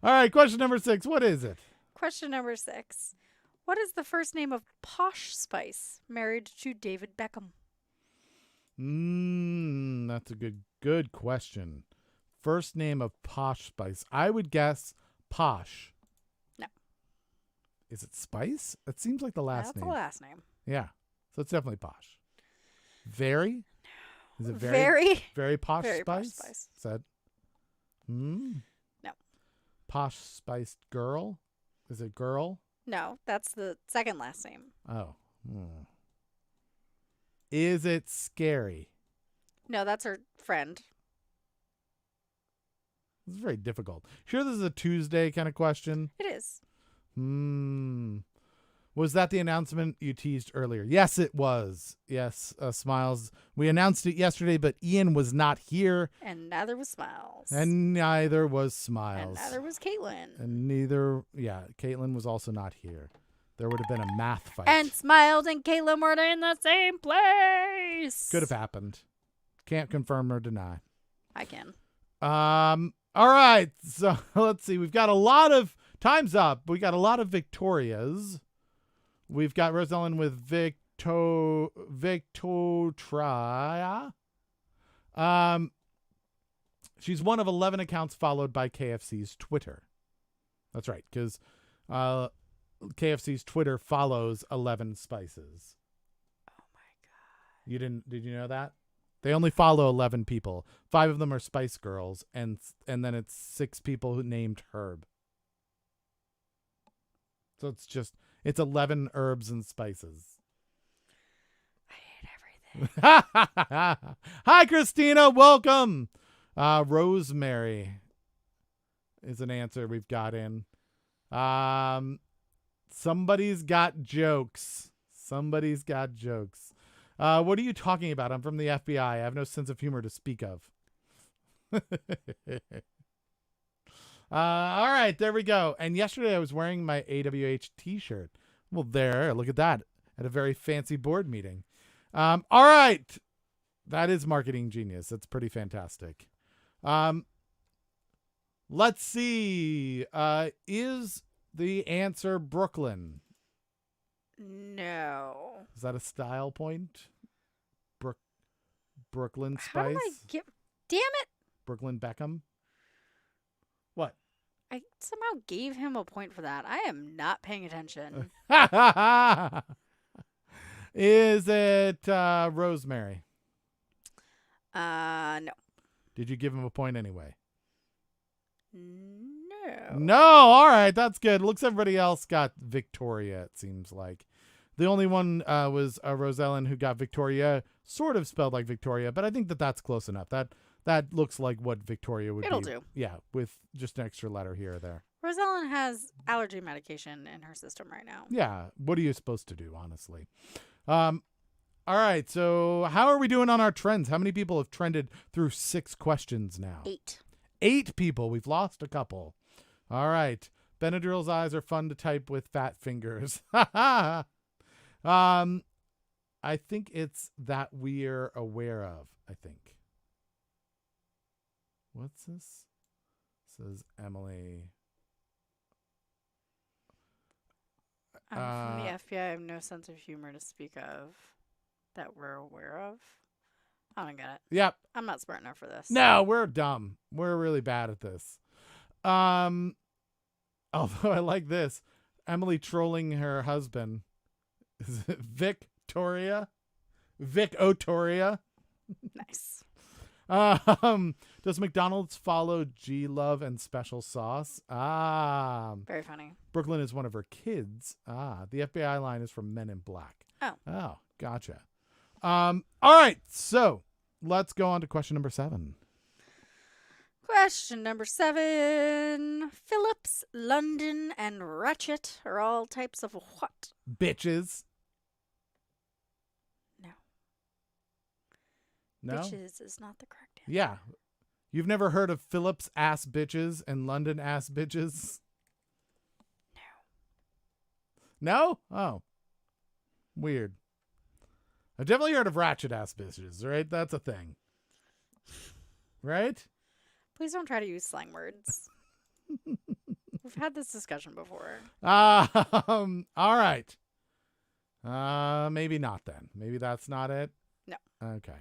[SPEAKER 1] All right. Question number 6. What is it?
[SPEAKER 2] Question number 6. What is the first name of Posh Spice, married to David Beckham?
[SPEAKER 1] That's a good question. First name of Posh Spice. I would guess Posh.
[SPEAKER 2] No.
[SPEAKER 1] Is it Spice? It seems like the last
[SPEAKER 2] That's
[SPEAKER 1] name.
[SPEAKER 2] the last name.
[SPEAKER 1] Yeah. So it's definitely Posh. Very? Is it
[SPEAKER 2] Very
[SPEAKER 1] very Posh
[SPEAKER 2] Very Posh
[SPEAKER 1] Spice?
[SPEAKER 2] Spice.
[SPEAKER 1] Said.
[SPEAKER 2] No.
[SPEAKER 1] Posh Spiced Girl? Is it girl?
[SPEAKER 2] No, that's the second last name.
[SPEAKER 1] Oh. Is it Scary?
[SPEAKER 2] No, that's her friend.
[SPEAKER 1] This is very difficult. Sure this is a Tuesday kind of question?
[SPEAKER 2] It is.
[SPEAKER 1] Was that the announcement you teased earlier? Yes, it was. Yes, Smiles. We announced it yesterday, but Ian was not here.
[SPEAKER 2] And neither was Smiles.
[SPEAKER 1] And neither was
[SPEAKER 2] And
[SPEAKER 1] Smiles.
[SPEAKER 2] neither was Caitlin.
[SPEAKER 1] And Caitlin was also not here. There would have been a math fight.
[SPEAKER 2] And Smiles and Caitlin were in the same place.
[SPEAKER 1] Could have happened. Can't confirm or deny.
[SPEAKER 2] I can.
[SPEAKER 1] All right. So let's see. We've got a lot of time's up. We got a lot of Victorias. We've got Rosellen with Victoria. She's one of 11 accounts followed by KFC's Twitter. That's right, because KFC's Twitter follows 11 Spices.
[SPEAKER 2] Oh my god.
[SPEAKER 1] Did you know that? They only follow 11 people. 5 of them are Spice Girls, and then it's 6 people who named Herb. So it's 11 herbs and spices.
[SPEAKER 2] I hate everything.
[SPEAKER 1] Hi, Christina. Welcome. Rosemary is an answer we've got in. Somebody's got jokes. What are you talking about? I'm from the FBI. I have no sense of humor to speak of. All right, there we go. And yesterday I was wearing my AWH t-shirt. Well, there, look at that. At a very fancy board meeting. All right. That is marketing genius. That's pretty fantastic. Let's see. Is the answer Brooklyn?
[SPEAKER 2] No.
[SPEAKER 1] Is that a style point? Brooklyn Spice?
[SPEAKER 2] How did I get... Damn it!
[SPEAKER 1] Brooklyn Beckham? What?
[SPEAKER 2] I somehow gave him a point for that. I am not paying attention.
[SPEAKER 1] Is it Rosemary?
[SPEAKER 2] No.
[SPEAKER 1] Did you give him a point anyway?
[SPEAKER 2] No.
[SPEAKER 1] No. All right. That's good. Looks everybody else got Victoria, it seems like. The only one was Rosellen who got Victoria, sort of spelled like Victoria, but I think that's close enough. That looks like what Victoria would
[SPEAKER 2] It'll
[SPEAKER 1] be.
[SPEAKER 2] do.
[SPEAKER 1] Yeah, with just an extra letter here or there.
[SPEAKER 2] Rosellen has allergy medication in her system right now.
[SPEAKER 1] Yeah. What are you supposed to do, honestly? All right. So how are we doing on our trends? How many people have trended through 6 questions now?
[SPEAKER 2] 8.
[SPEAKER 1] 8 people. We've lost a couple. All right. Benadryl's eyes are fun to type with fat fingers. I think it's that we're aware of, I think. What's this? Says Emily.
[SPEAKER 2] I'm from the FBI. I have no sense of humor to speak of that we're aware of. I don't get it.
[SPEAKER 1] Yep.
[SPEAKER 2] I'm not smart enough for this.
[SPEAKER 1] No, we're dumb. We're really bad at this. Although I like this. Emily trolling her husband. Is it Victoria? Vic Otoria?
[SPEAKER 2] Nice.
[SPEAKER 1] Does McDonald's follow G Love and Special Sauce?
[SPEAKER 2] Very funny.
[SPEAKER 1] Brooklyn is one of her kids. The FBI line is from Men in Black.
[SPEAKER 2] Oh,
[SPEAKER 1] Gotcha. All right, so let's go on to question number 7.
[SPEAKER 2] Question number 7. Phillips, London, and Ratchet are all types of what?
[SPEAKER 1] Bitches.
[SPEAKER 2] No.
[SPEAKER 1] No?
[SPEAKER 2] Bitches is not the correct answer.
[SPEAKER 1] Yeah. You've never heard of Phillips ass bitches and London ass bitches? No? Oh. Weird. I've definitely heard of ratchet ass bitches, right? That's a thing. Right?
[SPEAKER 2] Please don't try to use slang words. We've had this discussion before.
[SPEAKER 1] All right. Maybe not then. Maybe that's not it.
[SPEAKER 2] No.
[SPEAKER 1] Okay.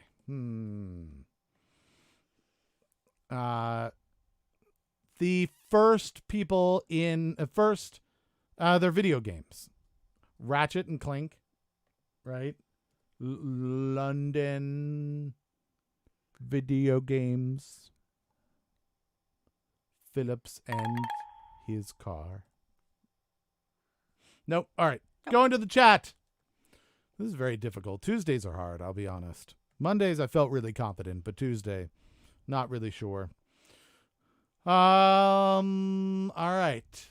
[SPEAKER 1] The first people in they're video games. Ratchet and Clank, right? London video games. Phillips and his car. Nope. All right.
[SPEAKER 2] Nope.
[SPEAKER 1] Go into the chat. This is very difficult. Tuesdays are hard, I'll be honest. Mondays I felt really confident, but Tuesday, not really sure. All right.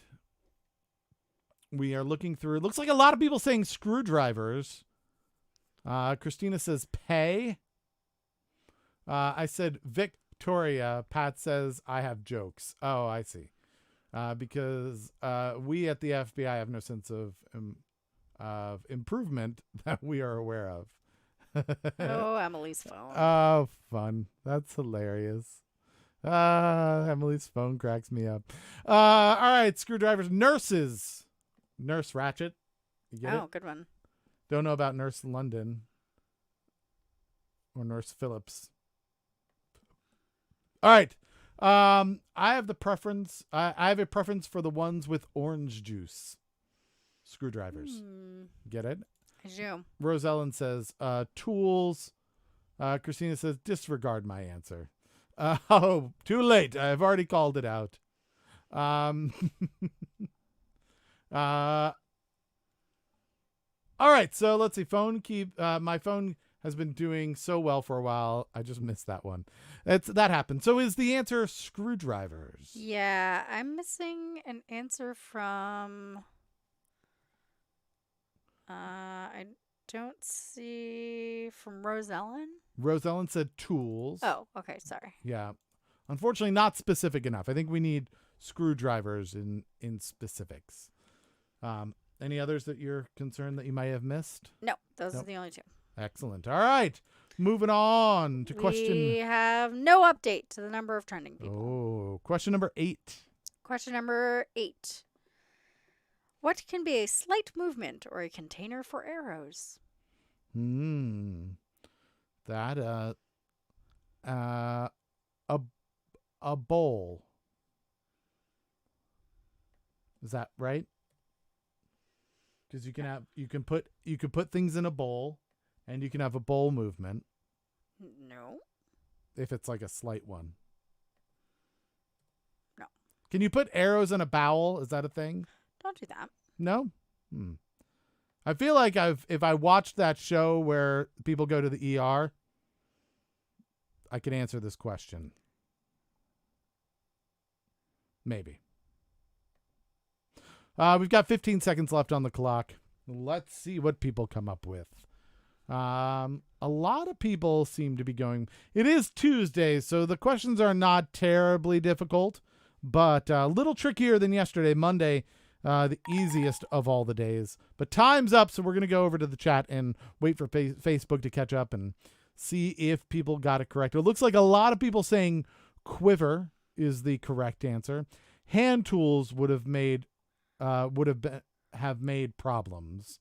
[SPEAKER 1] We are looking through. It looks like a lot of people saying screwdrivers. Christina says pay. I said Victoria. Pat says I have jokes. Oh, I see. Because we at the FBI have no sense of improvement that we are aware of.
[SPEAKER 2] Oh, Emily's phone.
[SPEAKER 1] Oh, fun. That's hilarious. Emily's phone cracks me up. All right, screwdrivers. Nurses. Nurse Ratchet. You get it?
[SPEAKER 2] Good one.
[SPEAKER 1] Don't know about Nurse London or Nurse Phillips. All right. I have the preference. I have a preference for the ones with orange juice. Screwdrivers. Get it?
[SPEAKER 2] I do.
[SPEAKER 1] Rosellen says tools. Christina says disregard my answer. Oh, too late. I've already called it out. All right, so let's see. My phone has been doing so well for a while. I just missed that one. That happened. So is the answer screwdrivers?
[SPEAKER 2] Yeah, I'm missing an answer from. I don't see from Rosellen.
[SPEAKER 1] Rosellen said tools.
[SPEAKER 2] Oh, okay, sorry.
[SPEAKER 1] Yeah. Unfortunately, not specific enough. I think we need screwdrivers in specifics. Any others that you're concerned that you might have missed?
[SPEAKER 2] No, those
[SPEAKER 1] Nope.
[SPEAKER 2] are the only two.
[SPEAKER 1] Excellent. All right. Moving on to question.
[SPEAKER 2] We have no update to the number of trending people.
[SPEAKER 1] Oh, question number 8.
[SPEAKER 2] Question number 8. What can be a slight movement or a container for arrows?
[SPEAKER 1] That a bowl. Is that right? Because you can put things in a bowl, and you can have a bowl movement
[SPEAKER 2] No.
[SPEAKER 1] if it's like a slight one.
[SPEAKER 2] No.
[SPEAKER 1] Can you put arrows in a bowel? Is that a thing?
[SPEAKER 2] Don't do that.
[SPEAKER 1] No. I feel like if I watched that show where people go to the ER, I could answer this question. Maybe. We've got 15 seconds left on the clock. Let's see what people come up with. A lot of people seem to be going. It is Tuesday, so the questions are not terribly difficult, but a little trickier than yesterday, Monday. The easiest of all the days. But time's up, so we're going to go over to the chat and wait for Facebook to catch up and see if people got it correct. It looks like a lot of people saying quiver is the correct answer. Hand tools would have made problems.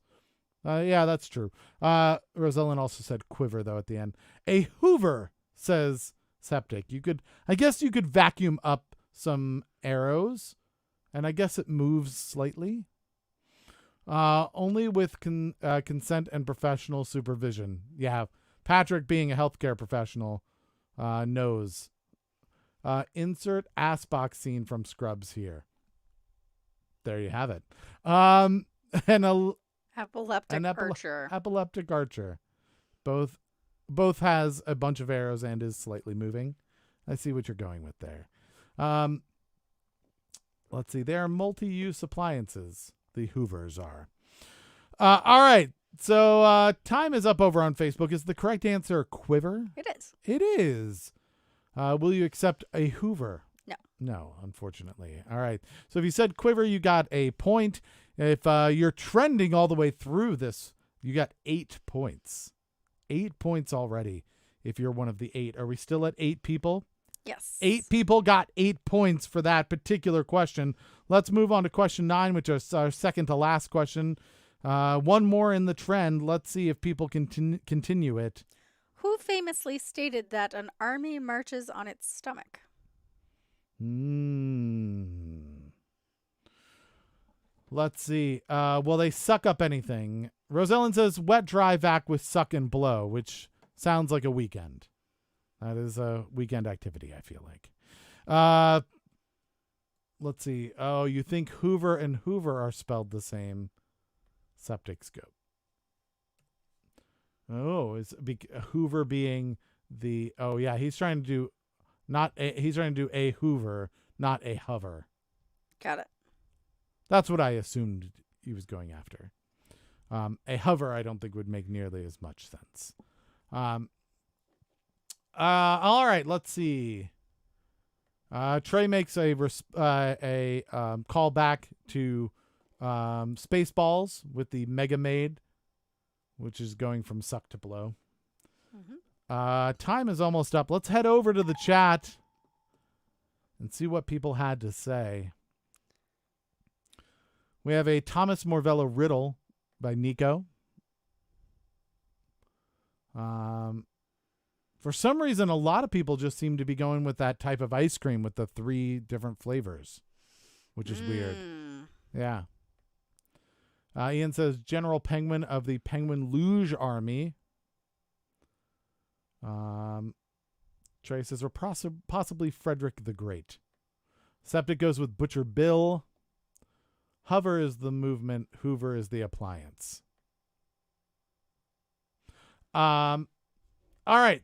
[SPEAKER 1] Yeah, that's true. Rosellen also said quiver though at the end. A Hoover, says Septic. I guess you could vacuum up some arrows. And I guess it moves slightly. Only with consent and professional supervision. Yeah, Patrick, being a healthcare professional, knows. Insert ass box scene from Scrubs here. There you have it.
[SPEAKER 2] Epileptic Archer.
[SPEAKER 1] Epileptic Archer. Both has a bunch of arrows and is slightly moving. I see what you're going with there. Um, let's see. They are multi-use appliances. The Hoovers are. All right. So time is up over on Facebook. Is the correct answer quiver?
[SPEAKER 2] It is.
[SPEAKER 1] It is. Will you accept a Hoover?
[SPEAKER 2] No.
[SPEAKER 1] No, unfortunately. All right. So if you said quiver, you got a point. If you're trending all the way through this, you got 8 points. 8 points already if you're one of the 8. Are we still at 8 people?
[SPEAKER 2] Yes.
[SPEAKER 1] 8 people got 8 points for that particular question. Let's move on to question 9, which is our second to last question. One more in the trend. Let's see if people can continue it.
[SPEAKER 2] Who famously stated that an army marches on its stomach?
[SPEAKER 1] Let's see. Well, they suck up anything. Rosellen says wet, dry, vac with suck and blow, which sounds like a weekend. That is a weekend activity, I feel like. Let's see. Oh, you think Hoover and Hoover are spelled the same? Septic scope. Oh, is Hoover being the... Oh, yeah, he's trying to do... He's trying to do a Hoover, not a hover.
[SPEAKER 2] Got it.
[SPEAKER 1] That's what I assumed he was going after. A hover, I don't think would make nearly as much sense. All right, let's see. Trey makes a call back to Spaceballs with the Mega Maid, which is going from suck to blow. Mm-hmm. Time is almost up. Let's head over to the chat and see what people had to say. We have a Thomas Morvello riddle by Nico. For some reason, a lot of people just seem to be going with that type of ice cream with the 3 different flavors, which is weird. Yeah. Ian says General Penguin of the Penguin Luge Army. Trey says, or possibly Frederick the Great. Septic goes with Butcher Bill. Hover is the movement. Hoover is the appliance. All right.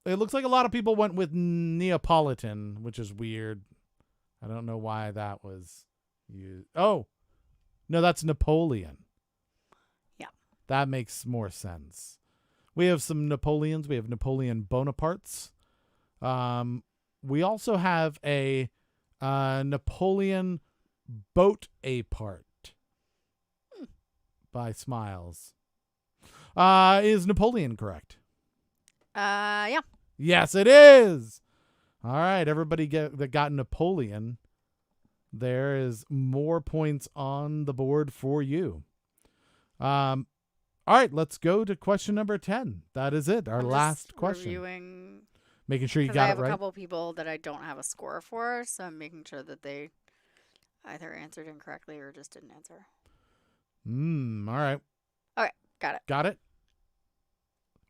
[SPEAKER 1] It looks like a lot of people went with Neapolitan, which is weird. I don't know why that was used. Oh, no, that's Napoleon.
[SPEAKER 2] Yeah.
[SPEAKER 1] That makes more sense. We have some Napoleons. We have Napoleon Bonapartes. We also have a Napoleon Boat A Part by Smiles. Is Napoleon correct?
[SPEAKER 2] Yeah.
[SPEAKER 1] Yes, it is. All right, everybody that got Napoleon. There is more points on the board for you. All right, let's go to question number 10. That is it. Our last question.
[SPEAKER 2] Reviewing,
[SPEAKER 1] making sure you got it right.
[SPEAKER 2] I have a couple people that I don't have a score for, so I'm making sure that they either answered incorrectly or just didn't answer.
[SPEAKER 1] All right.
[SPEAKER 2] Okay, got it.
[SPEAKER 1] Got it?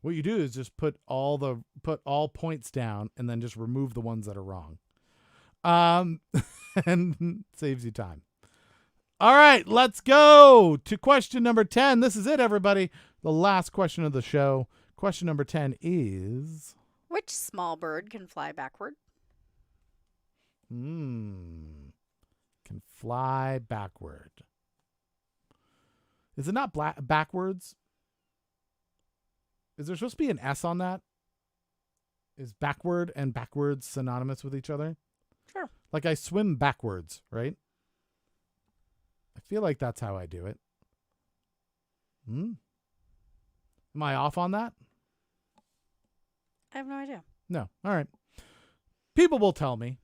[SPEAKER 1] What you do is just put all points down and then just remove the ones that are wrong. And saves you time. All right, let's go to question number 10. This is it, everybody. The last question of the show. Question number 10 is...
[SPEAKER 2] Which small bird can fly backward?
[SPEAKER 1] Can fly backward. Is it not backwards? Is there supposed to be an S on that? Is backward and backwards synonymous with each other?
[SPEAKER 2] Sure.
[SPEAKER 1] Like I swim backwards, right? I feel like that's how I do it. Am I off on that?
[SPEAKER 2] I have no idea.
[SPEAKER 1] No. All right. People will tell me.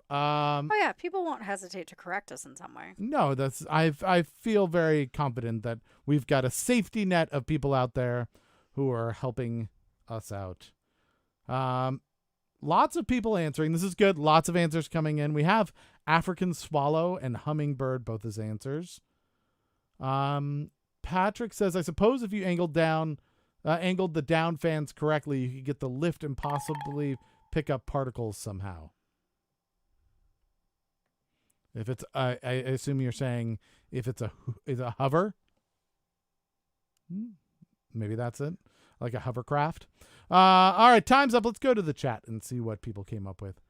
[SPEAKER 2] Oh yeah, people won't hesitate to correct us in some way.
[SPEAKER 1] No, I feel very confident that we've got a safety net of people out there who are helping us out. Lots of people answering. This is good. Lots of answers coming in. We have African swallow and hummingbird both as answers. Patrick says, I suppose if you angled the down fans correctly, you could get the lift and possibly pick up particles somehow. If it's, I assume you're saying if it's a hover. Maybe that's it. Like a hovercraft. All right, time's up. Let's go to the chat and see what people came up with.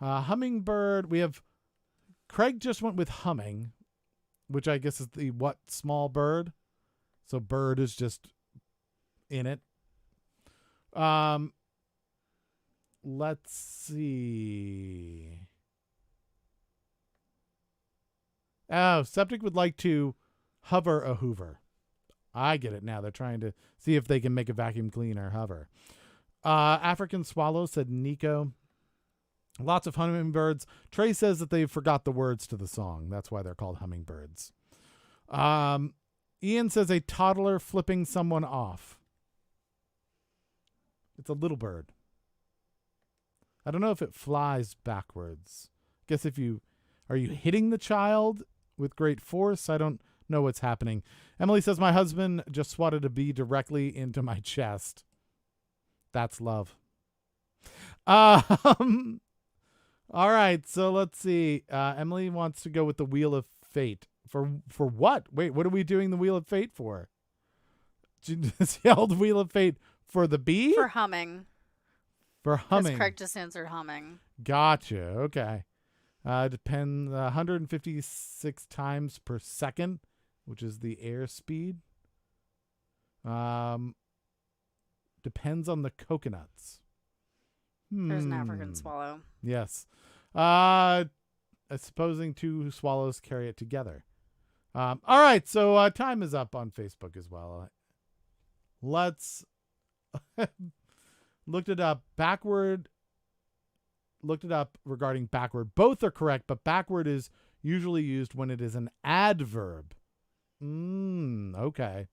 [SPEAKER 1] Hummingbird. We have Craig just went with humming, which I guess is the what small bird. So bird is just in it. Let's see. Oh, Septic would like to hover a Hoover. I get it now. They're trying to see if they can make a vacuum cleaner hover. African Swallow said Nico. Lots of hummingbirds. Trey says that they forgot the words to the song. That's why they're called hummingbirds. Ian says a toddler flipping someone off. It's a little bird. I don't know if it flies backwards. Guess are you hitting the child with great force? I don't know what's happening. Emily says my husband just swatted a bee directly into my chest. That's love. All right, so let's see. Emily wants to go with the Wheel of Fate. For what? Wait, what are we doing the Wheel of Fate for? She held the Wheel of Fate for the bee?
[SPEAKER 2] For humming.
[SPEAKER 1] For humming.
[SPEAKER 2] Because Craig just answered humming.
[SPEAKER 1] Gotcha. Okay. Depends 156 times per second, which is the air speed. Depends on the coconuts.
[SPEAKER 2] There's an African swallow.
[SPEAKER 1] Yes. Supposing two swallows carry it together. All right, so time is up on Facebook as well. Let's looked it up. Looked it up regarding backward. Both are correct, but backward is usually used when it is an adverb. Okay.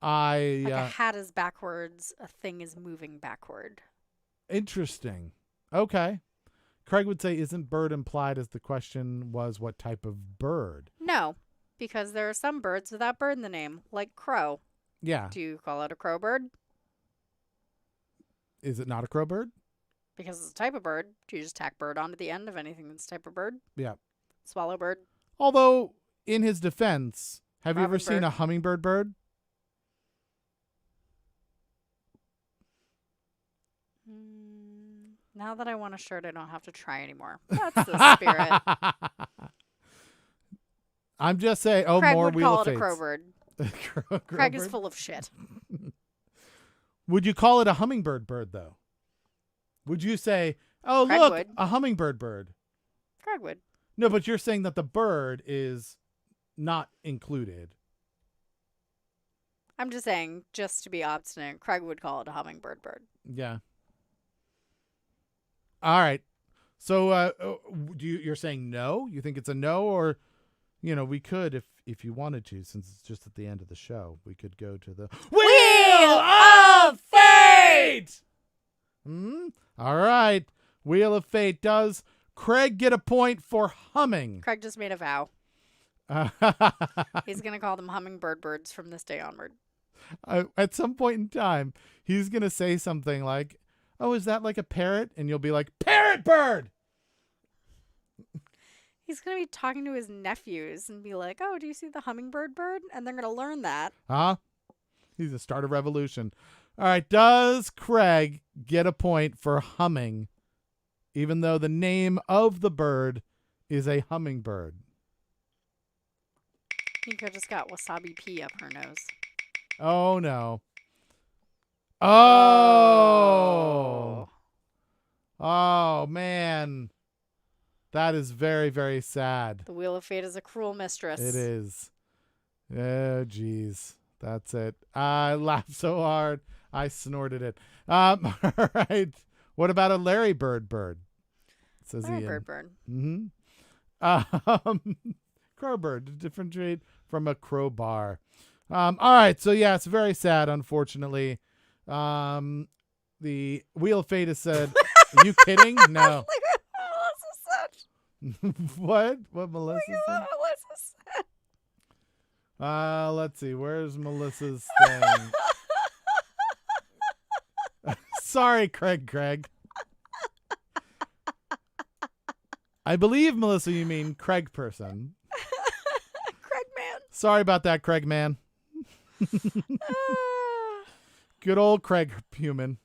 [SPEAKER 2] Like a hat is backwards, a thing is moving backward.
[SPEAKER 1] Interesting. Okay. Craig would say, isn't bird implied as the question was what type of bird?
[SPEAKER 2] No, because there are some birds without bird in the name, like crow.
[SPEAKER 1] Yeah.
[SPEAKER 2] Do you call it a crow bird?
[SPEAKER 1] Is it not a crow bird?
[SPEAKER 2] Because it's a type of bird. Do you just tack bird onto the end of anything that's a type of bird?
[SPEAKER 1] Yeah.
[SPEAKER 2] Swallow bird.
[SPEAKER 1] Although, in his defense, have you ever
[SPEAKER 2] Robin
[SPEAKER 1] seen
[SPEAKER 2] bird.
[SPEAKER 1] a hummingbird bird?
[SPEAKER 2] Now that I want a shirt, I don't have to try anymore. That's the spirit.
[SPEAKER 1] I'm just saying. Oh,
[SPEAKER 2] Craig
[SPEAKER 1] more
[SPEAKER 2] would
[SPEAKER 1] Wheel
[SPEAKER 2] call
[SPEAKER 1] of
[SPEAKER 2] it a
[SPEAKER 1] Fates.
[SPEAKER 2] crow bird.
[SPEAKER 1] Crow
[SPEAKER 2] Craig is
[SPEAKER 1] bird?
[SPEAKER 2] full of shit.
[SPEAKER 1] Would you call it a hummingbird bird, though? Would you say, oh,
[SPEAKER 2] Craig
[SPEAKER 1] look,
[SPEAKER 2] would.
[SPEAKER 1] a hummingbird bird?
[SPEAKER 2] Craig would.
[SPEAKER 1] No, but you're saying that the bird is not included.
[SPEAKER 2] I'm just saying, just to be obstinate, Craig would call it a hummingbird bird.
[SPEAKER 1] Yeah. All right. So you're saying no? You think it's a no, or we could if you wanted to, since it's just at the end of the show, we could go to the Wheel of Fate. All right. Wheel of Fate. Does Craig get a point for humming?
[SPEAKER 2] Craig just made a vow. He's going to call them hummingbird birds from this day onward.
[SPEAKER 1] At some point in time, he's going to say something like, oh, is that like a parrot? And you'll be like, parrot bird!
[SPEAKER 2] He's going to be talking to his nephews and be like, oh, do you see the hummingbird bird? And they're going to learn that.
[SPEAKER 1] Huh? He's going to start a revolution. All right. Does Craig get a point for humming, even though the name of the bird is a hummingbird?
[SPEAKER 2] Nico just got wasabi pea up her nose.
[SPEAKER 1] Oh, no. Oh. Oh, man. That is very, very sad.
[SPEAKER 2] The Wheel of Fate is a cruel mistress.
[SPEAKER 1] It is. Oh, geez. That's it. I laughed so hard. I snorted it. All right. What about a Larry Bird bird? Says
[SPEAKER 2] Larry
[SPEAKER 1] Ian.
[SPEAKER 2] bird.
[SPEAKER 1] Crow bird, to differentiate from a crowbar. All right. So, yeah, it's very sad, unfortunately. The Wheel of Fate has said, are you kidding? No.
[SPEAKER 2] Look at what Melissa said.
[SPEAKER 1] What? What Melissa
[SPEAKER 2] Look
[SPEAKER 1] said?
[SPEAKER 2] at what Melissa said.
[SPEAKER 1] Let's see. Where's Melissa's thing? Sorry, Craig. I believe, Melissa, you mean Craig person.
[SPEAKER 2] Craig man.
[SPEAKER 1] Sorry about that, Craig man. Good old Craig human.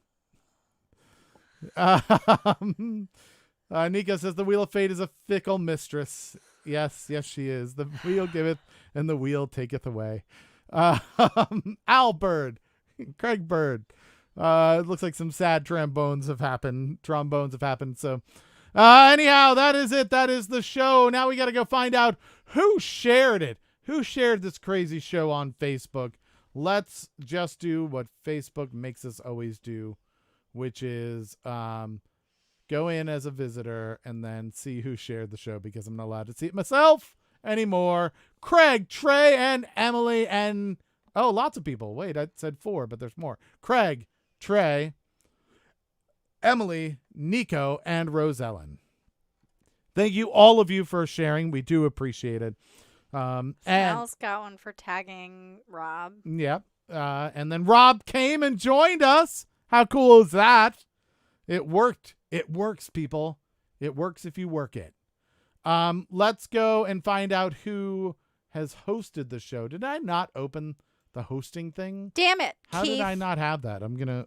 [SPEAKER 1] Nico says the wheel of fate is a fickle mistress. Yes, she is. The wheel giveth and the wheel taketh away. Al Bird, Craig Bird. It looks like some sad trombones have happened. So, anyhow, that is it. That is the show. Now we got to go find out who shared it. Who shared this crazy show on Facebook? Let's just do what Facebook makes us always do, which is go in as a visitor and then see who shared the show, because I'm not allowed to see it myself anymore. Craig, Trey, and Emily, and lots of people. Wait, I said 4, but there's more. Craig, Trey, Emily, Nico, and Rosellen. Thank you, all of you, for sharing. We do appreciate it. And
[SPEAKER 2] Al's got one for tagging Rob.
[SPEAKER 1] Yep. And then Rob came and joined us. How cool is that? It worked. It works, people. It works if you work it. Let's go and find out who has hosted the show. Did I not open the hosting thing?
[SPEAKER 2] Damn it,
[SPEAKER 1] How
[SPEAKER 2] Keith.
[SPEAKER 1] did I not have that?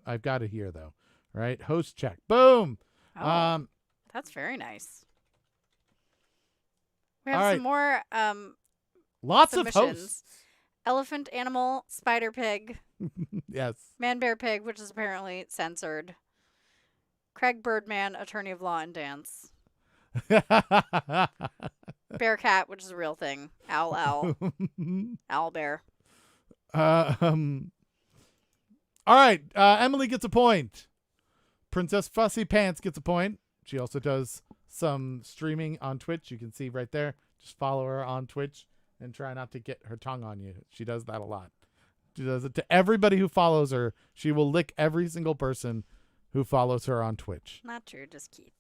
[SPEAKER 1] I've got it here though. All right. Host check. Boom.
[SPEAKER 2] Oh, that's very nice. We have
[SPEAKER 1] all right.
[SPEAKER 2] some more
[SPEAKER 1] Lots
[SPEAKER 2] submissions.
[SPEAKER 1] of hosts.
[SPEAKER 2] Elephant, animal, spider pig,
[SPEAKER 1] Yes.
[SPEAKER 2] man, bear, pig, which is apparently censored. Craig Birdman, attorney of law and dance. Bear cat, which is a real thing. Owl, owl bear.
[SPEAKER 1] All right. Emily gets a point. Princess Fussy Pants gets a point. She also does some streaming on Twitch. You can see right there. Just follow her on Twitch and try not to get her tongue on you. She does that a lot. She does it to everybody who follows her. She will lick every single person who follows her on Twitch.
[SPEAKER 2] Not true, just Keith.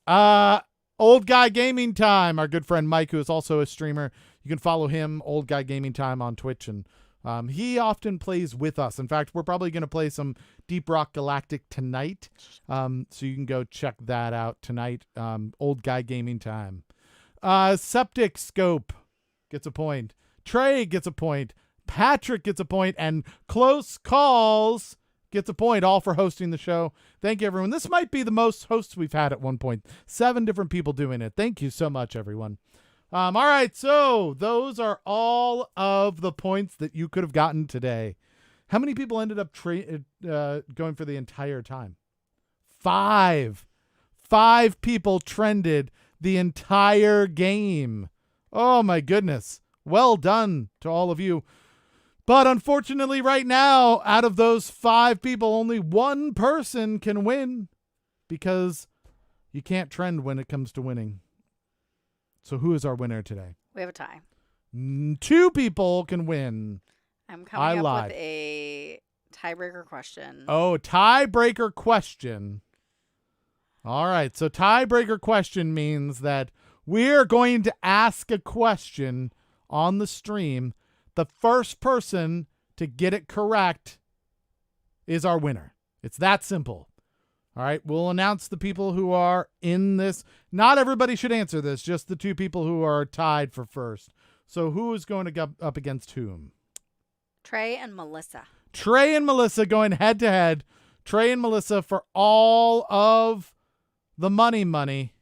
[SPEAKER 1] Old Guy Gaming Time, our good friend Mike, who is also a streamer. You can follow him, Old Guy Gaming Time, on Twitch, and he often plays with us. In fact, we're probably going to play some Deep Rock Galactic tonight, so you can go check that out tonight. Old Guy Gaming Time. Septic Scope gets a point. Trey gets a point. Patrick gets a point, and Close Calls gets a point, all for hosting the show. Thank you, everyone. This might be the most hosts we've had at one point. 7 different people doing it. Thank you so much, everyone. All right, so those are all of the points that you could have gotten today. How many people ended up going for the entire time? 5. 5 people trended the entire game. Oh, my goodness. Well done to all of you. But unfortunately, right now, out of those 5 people, only 1 person can win, because you can't trend when it comes to winning. So who is our winner today?
[SPEAKER 2] We have a tie.
[SPEAKER 1] 2 people can win.
[SPEAKER 2] I'm coming up with a tiebreaker question.
[SPEAKER 1] Oh, tiebreaker question. All right. So tiebreaker question means that we're going to ask a question on the stream. The first person to get it correct is our winner. It's that simple. All right. We'll announce the people who are in this. Not everybody should answer this, just the 2 people who are tied for first. So who is going to go up against whom?
[SPEAKER 2] Trey and Melissa.
[SPEAKER 1] Trey and Melissa going head to head. Trey and Melissa for all of the money.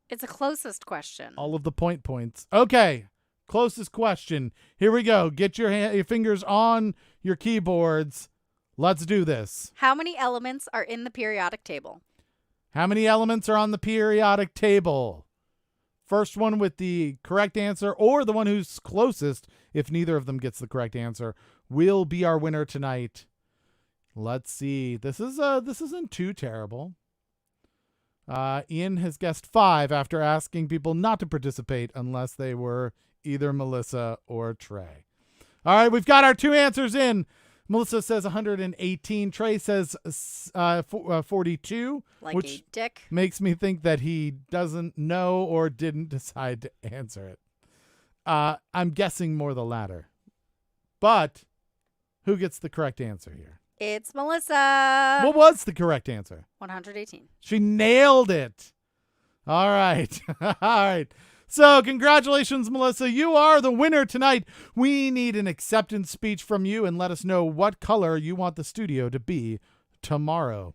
[SPEAKER 2] It's a closest question.
[SPEAKER 1] All of the points. Okay. Closest question. Here we go. Get your fingers on your keyboards. Let's do this.
[SPEAKER 2] How many elements are in the periodic table?
[SPEAKER 1] How many elements are on the periodic table? First one with the correct answer, or the one who's closest, if neither of them gets the correct answer, will be our winner tonight. Let's see. This isn't too terrible. Ian has guessed 5 after asking people not to participate unless they were either Melissa or Trey. All right, we've got our 2 answers in. Melissa says 118. Trey says 42.
[SPEAKER 2] Like
[SPEAKER 1] which
[SPEAKER 2] a dick.
[SPEAKER 1] makes me think that he doesn't know or didn't decide to answer it. I'm guessing more the latter. But who gets the correct answer here?
[SPEAKER 2] It's Melissa.
[SPEAKER 1] What was the correct answer?
[SPEAKER 2] 118.
[SPEAKER 1] She nailed it. All right. All right. So congratulations, Melissa. You are the winner tonight. We need an acceptance speech from you, and let us know what color you want the studio to be tomorrow.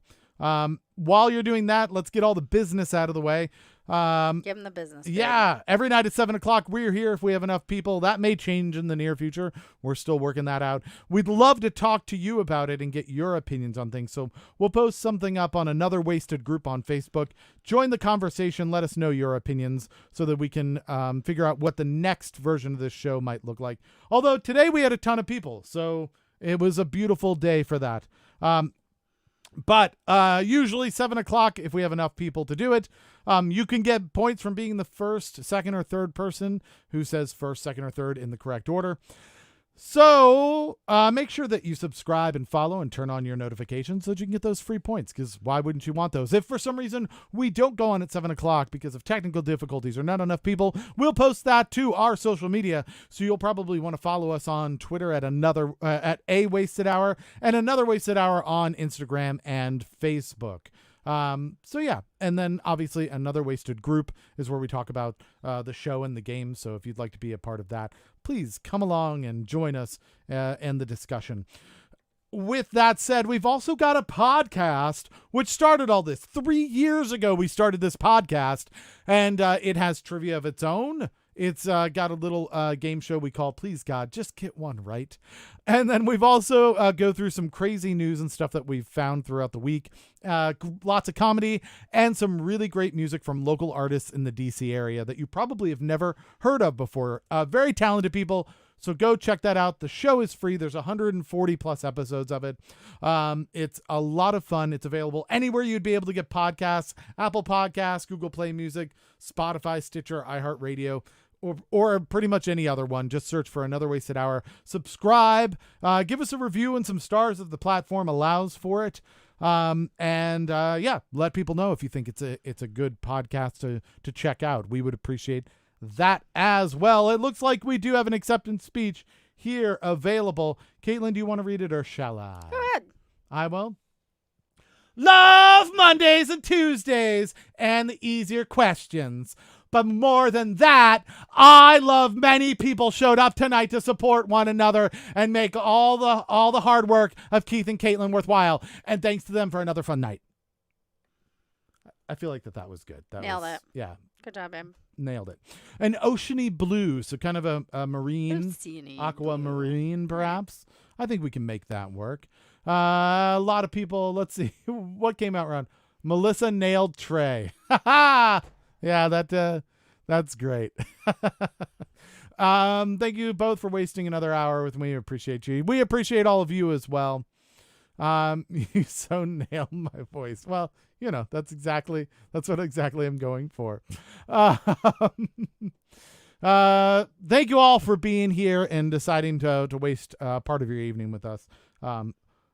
[SPEAKER 1] while you're doing that, let's get all the business out of the way.
[SPEAKER 2] Give them the business.
[SPEAKER 1] Yeah, every night at 7 o'clock, we're here if we have enough people. That may change in the near future. We're still working that out. We'd love to talk to you about it and get your opinions on things. So we'll post something up on Another Wasted group on Facebook. Join the conversation. Let us know your opinions so that we can figure out what the next version of this show might look like. Although today we had a ton of people, so it was a beautiful day for that. But usually 7 o'clock, if we have enough people to do it, you can get points from being the first, second, or third person who says first, second, or third in the correct order. So make sure that you subscribe and follow and turn on your notifications so that you can get those free points, because why wouldn't you want those? If for some reason we don't go on at 7 o'clock because of technical difficulties or not enough people, we'll post that to our social media. So you'll probably want to follow us on Twitter at at A Wasted Hour and Another Wasted Hour on Instagram and Facebook. So yeah, and then obviously Another Wasted group is where we talk about the show and the game. So if you'd like to be a part of that, please come along and join us in the discussion. With that said, we've also got a podcast which started all this 3 years ago. We started this podcast, and it has trivia of its own. It's got a little game show we call Please God, Just Get One Right. And then we've also go through some crazy news and stuff that we've found throughout the week. Lots of comedy and some really great music from local artists in the DC area that you probably have never heard of before. Very talented people. So go check that out. The show is free. There's 140 plus episodes of it. It's a lot of fun. It's available anywhere you'd be able to get podcasts: Apple Podcasts, Google Play Music, Spotify, Stitcher, iHeartRadio, or pretty much any other one. Just search for Another Wasted Hour. Subscribe. Give us a review and some stars if the platform allows for it. Yeah, let people know if you think it's a good podcast to check out. We would appreciate that as well. It looks like we do have an acceptance speech here available. Caitlin, do you want to read it or shall I?
[SPEAKER 2] Go ahead.
[SPEAKER 1] I will. Love Mondays and Tuesdays and the easier questions. But more than that, I love many people showed up tonight to support one another and make all the hard work of Keith and Caitlin worthwhile. And thanks to them for another fun night. I feel like that was good.
[SPEAKER 2] Nailed it.
[SPEAKER 1] Yeah.
[SPEAKER 2] Good job, babe.
[SPEAKER 1] Nailed it. An oceany blue, so kind of a marine, aquamarine perhaps. I think we can make that work. A lot of people, let's see, what came out around? Melissa nailed Trey. Yeah, that's great. Thank you both for wasting another hour with me. Appreciate you. We appreciate all of you as well. You so nailed my voice. Well, that's what exactly I'm going for. Thank you all for being here and deciding to waste part of your evening with us.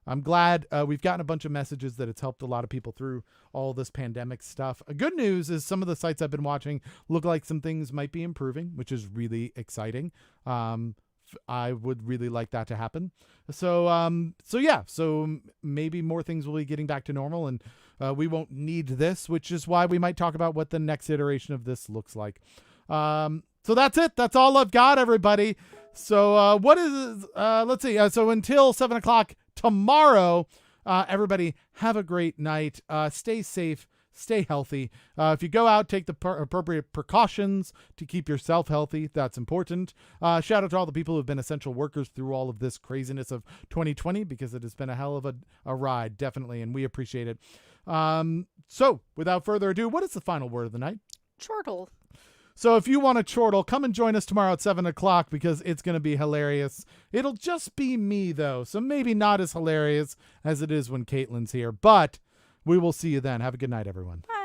[SPEAKER 1] I'm glad we've gotten a bunch of messages that it's helped a lot of people through all this pandemic stuff. Good news is some of the sites I've been watching look like some things might be improving, which is really exciting. I would really like that to happen. So maybe more things will be getting back to normal, and we won't need this, which is why we might talk about what the next iteration of this looks like. So that's it. That's all I've got, everybody. So let's see. So until 7 o'clock tomorrow, everybody have a great night. Stay safe. Stay healthy. If you go out, take the appropriate precautions to keep yourself healthy. That's important. Shout out to all the people who have been essential workers through all of this craziness of 2020, because it has been a hell of a ride, definitely, and we appreciate it. So without further ado, what is the final word of the night?
[SPEAKER 2] Chortle.
[SPEAKER 1] So if you want to chortle, come and join us tomorrow at 7 o'clock because it's going to be hilarious. It'll just be me, though, so maybe not as hilarious as it is when Caitlin's here, but we will see you then. Have a good night, everyone.
[SPEAKER 2] Bye.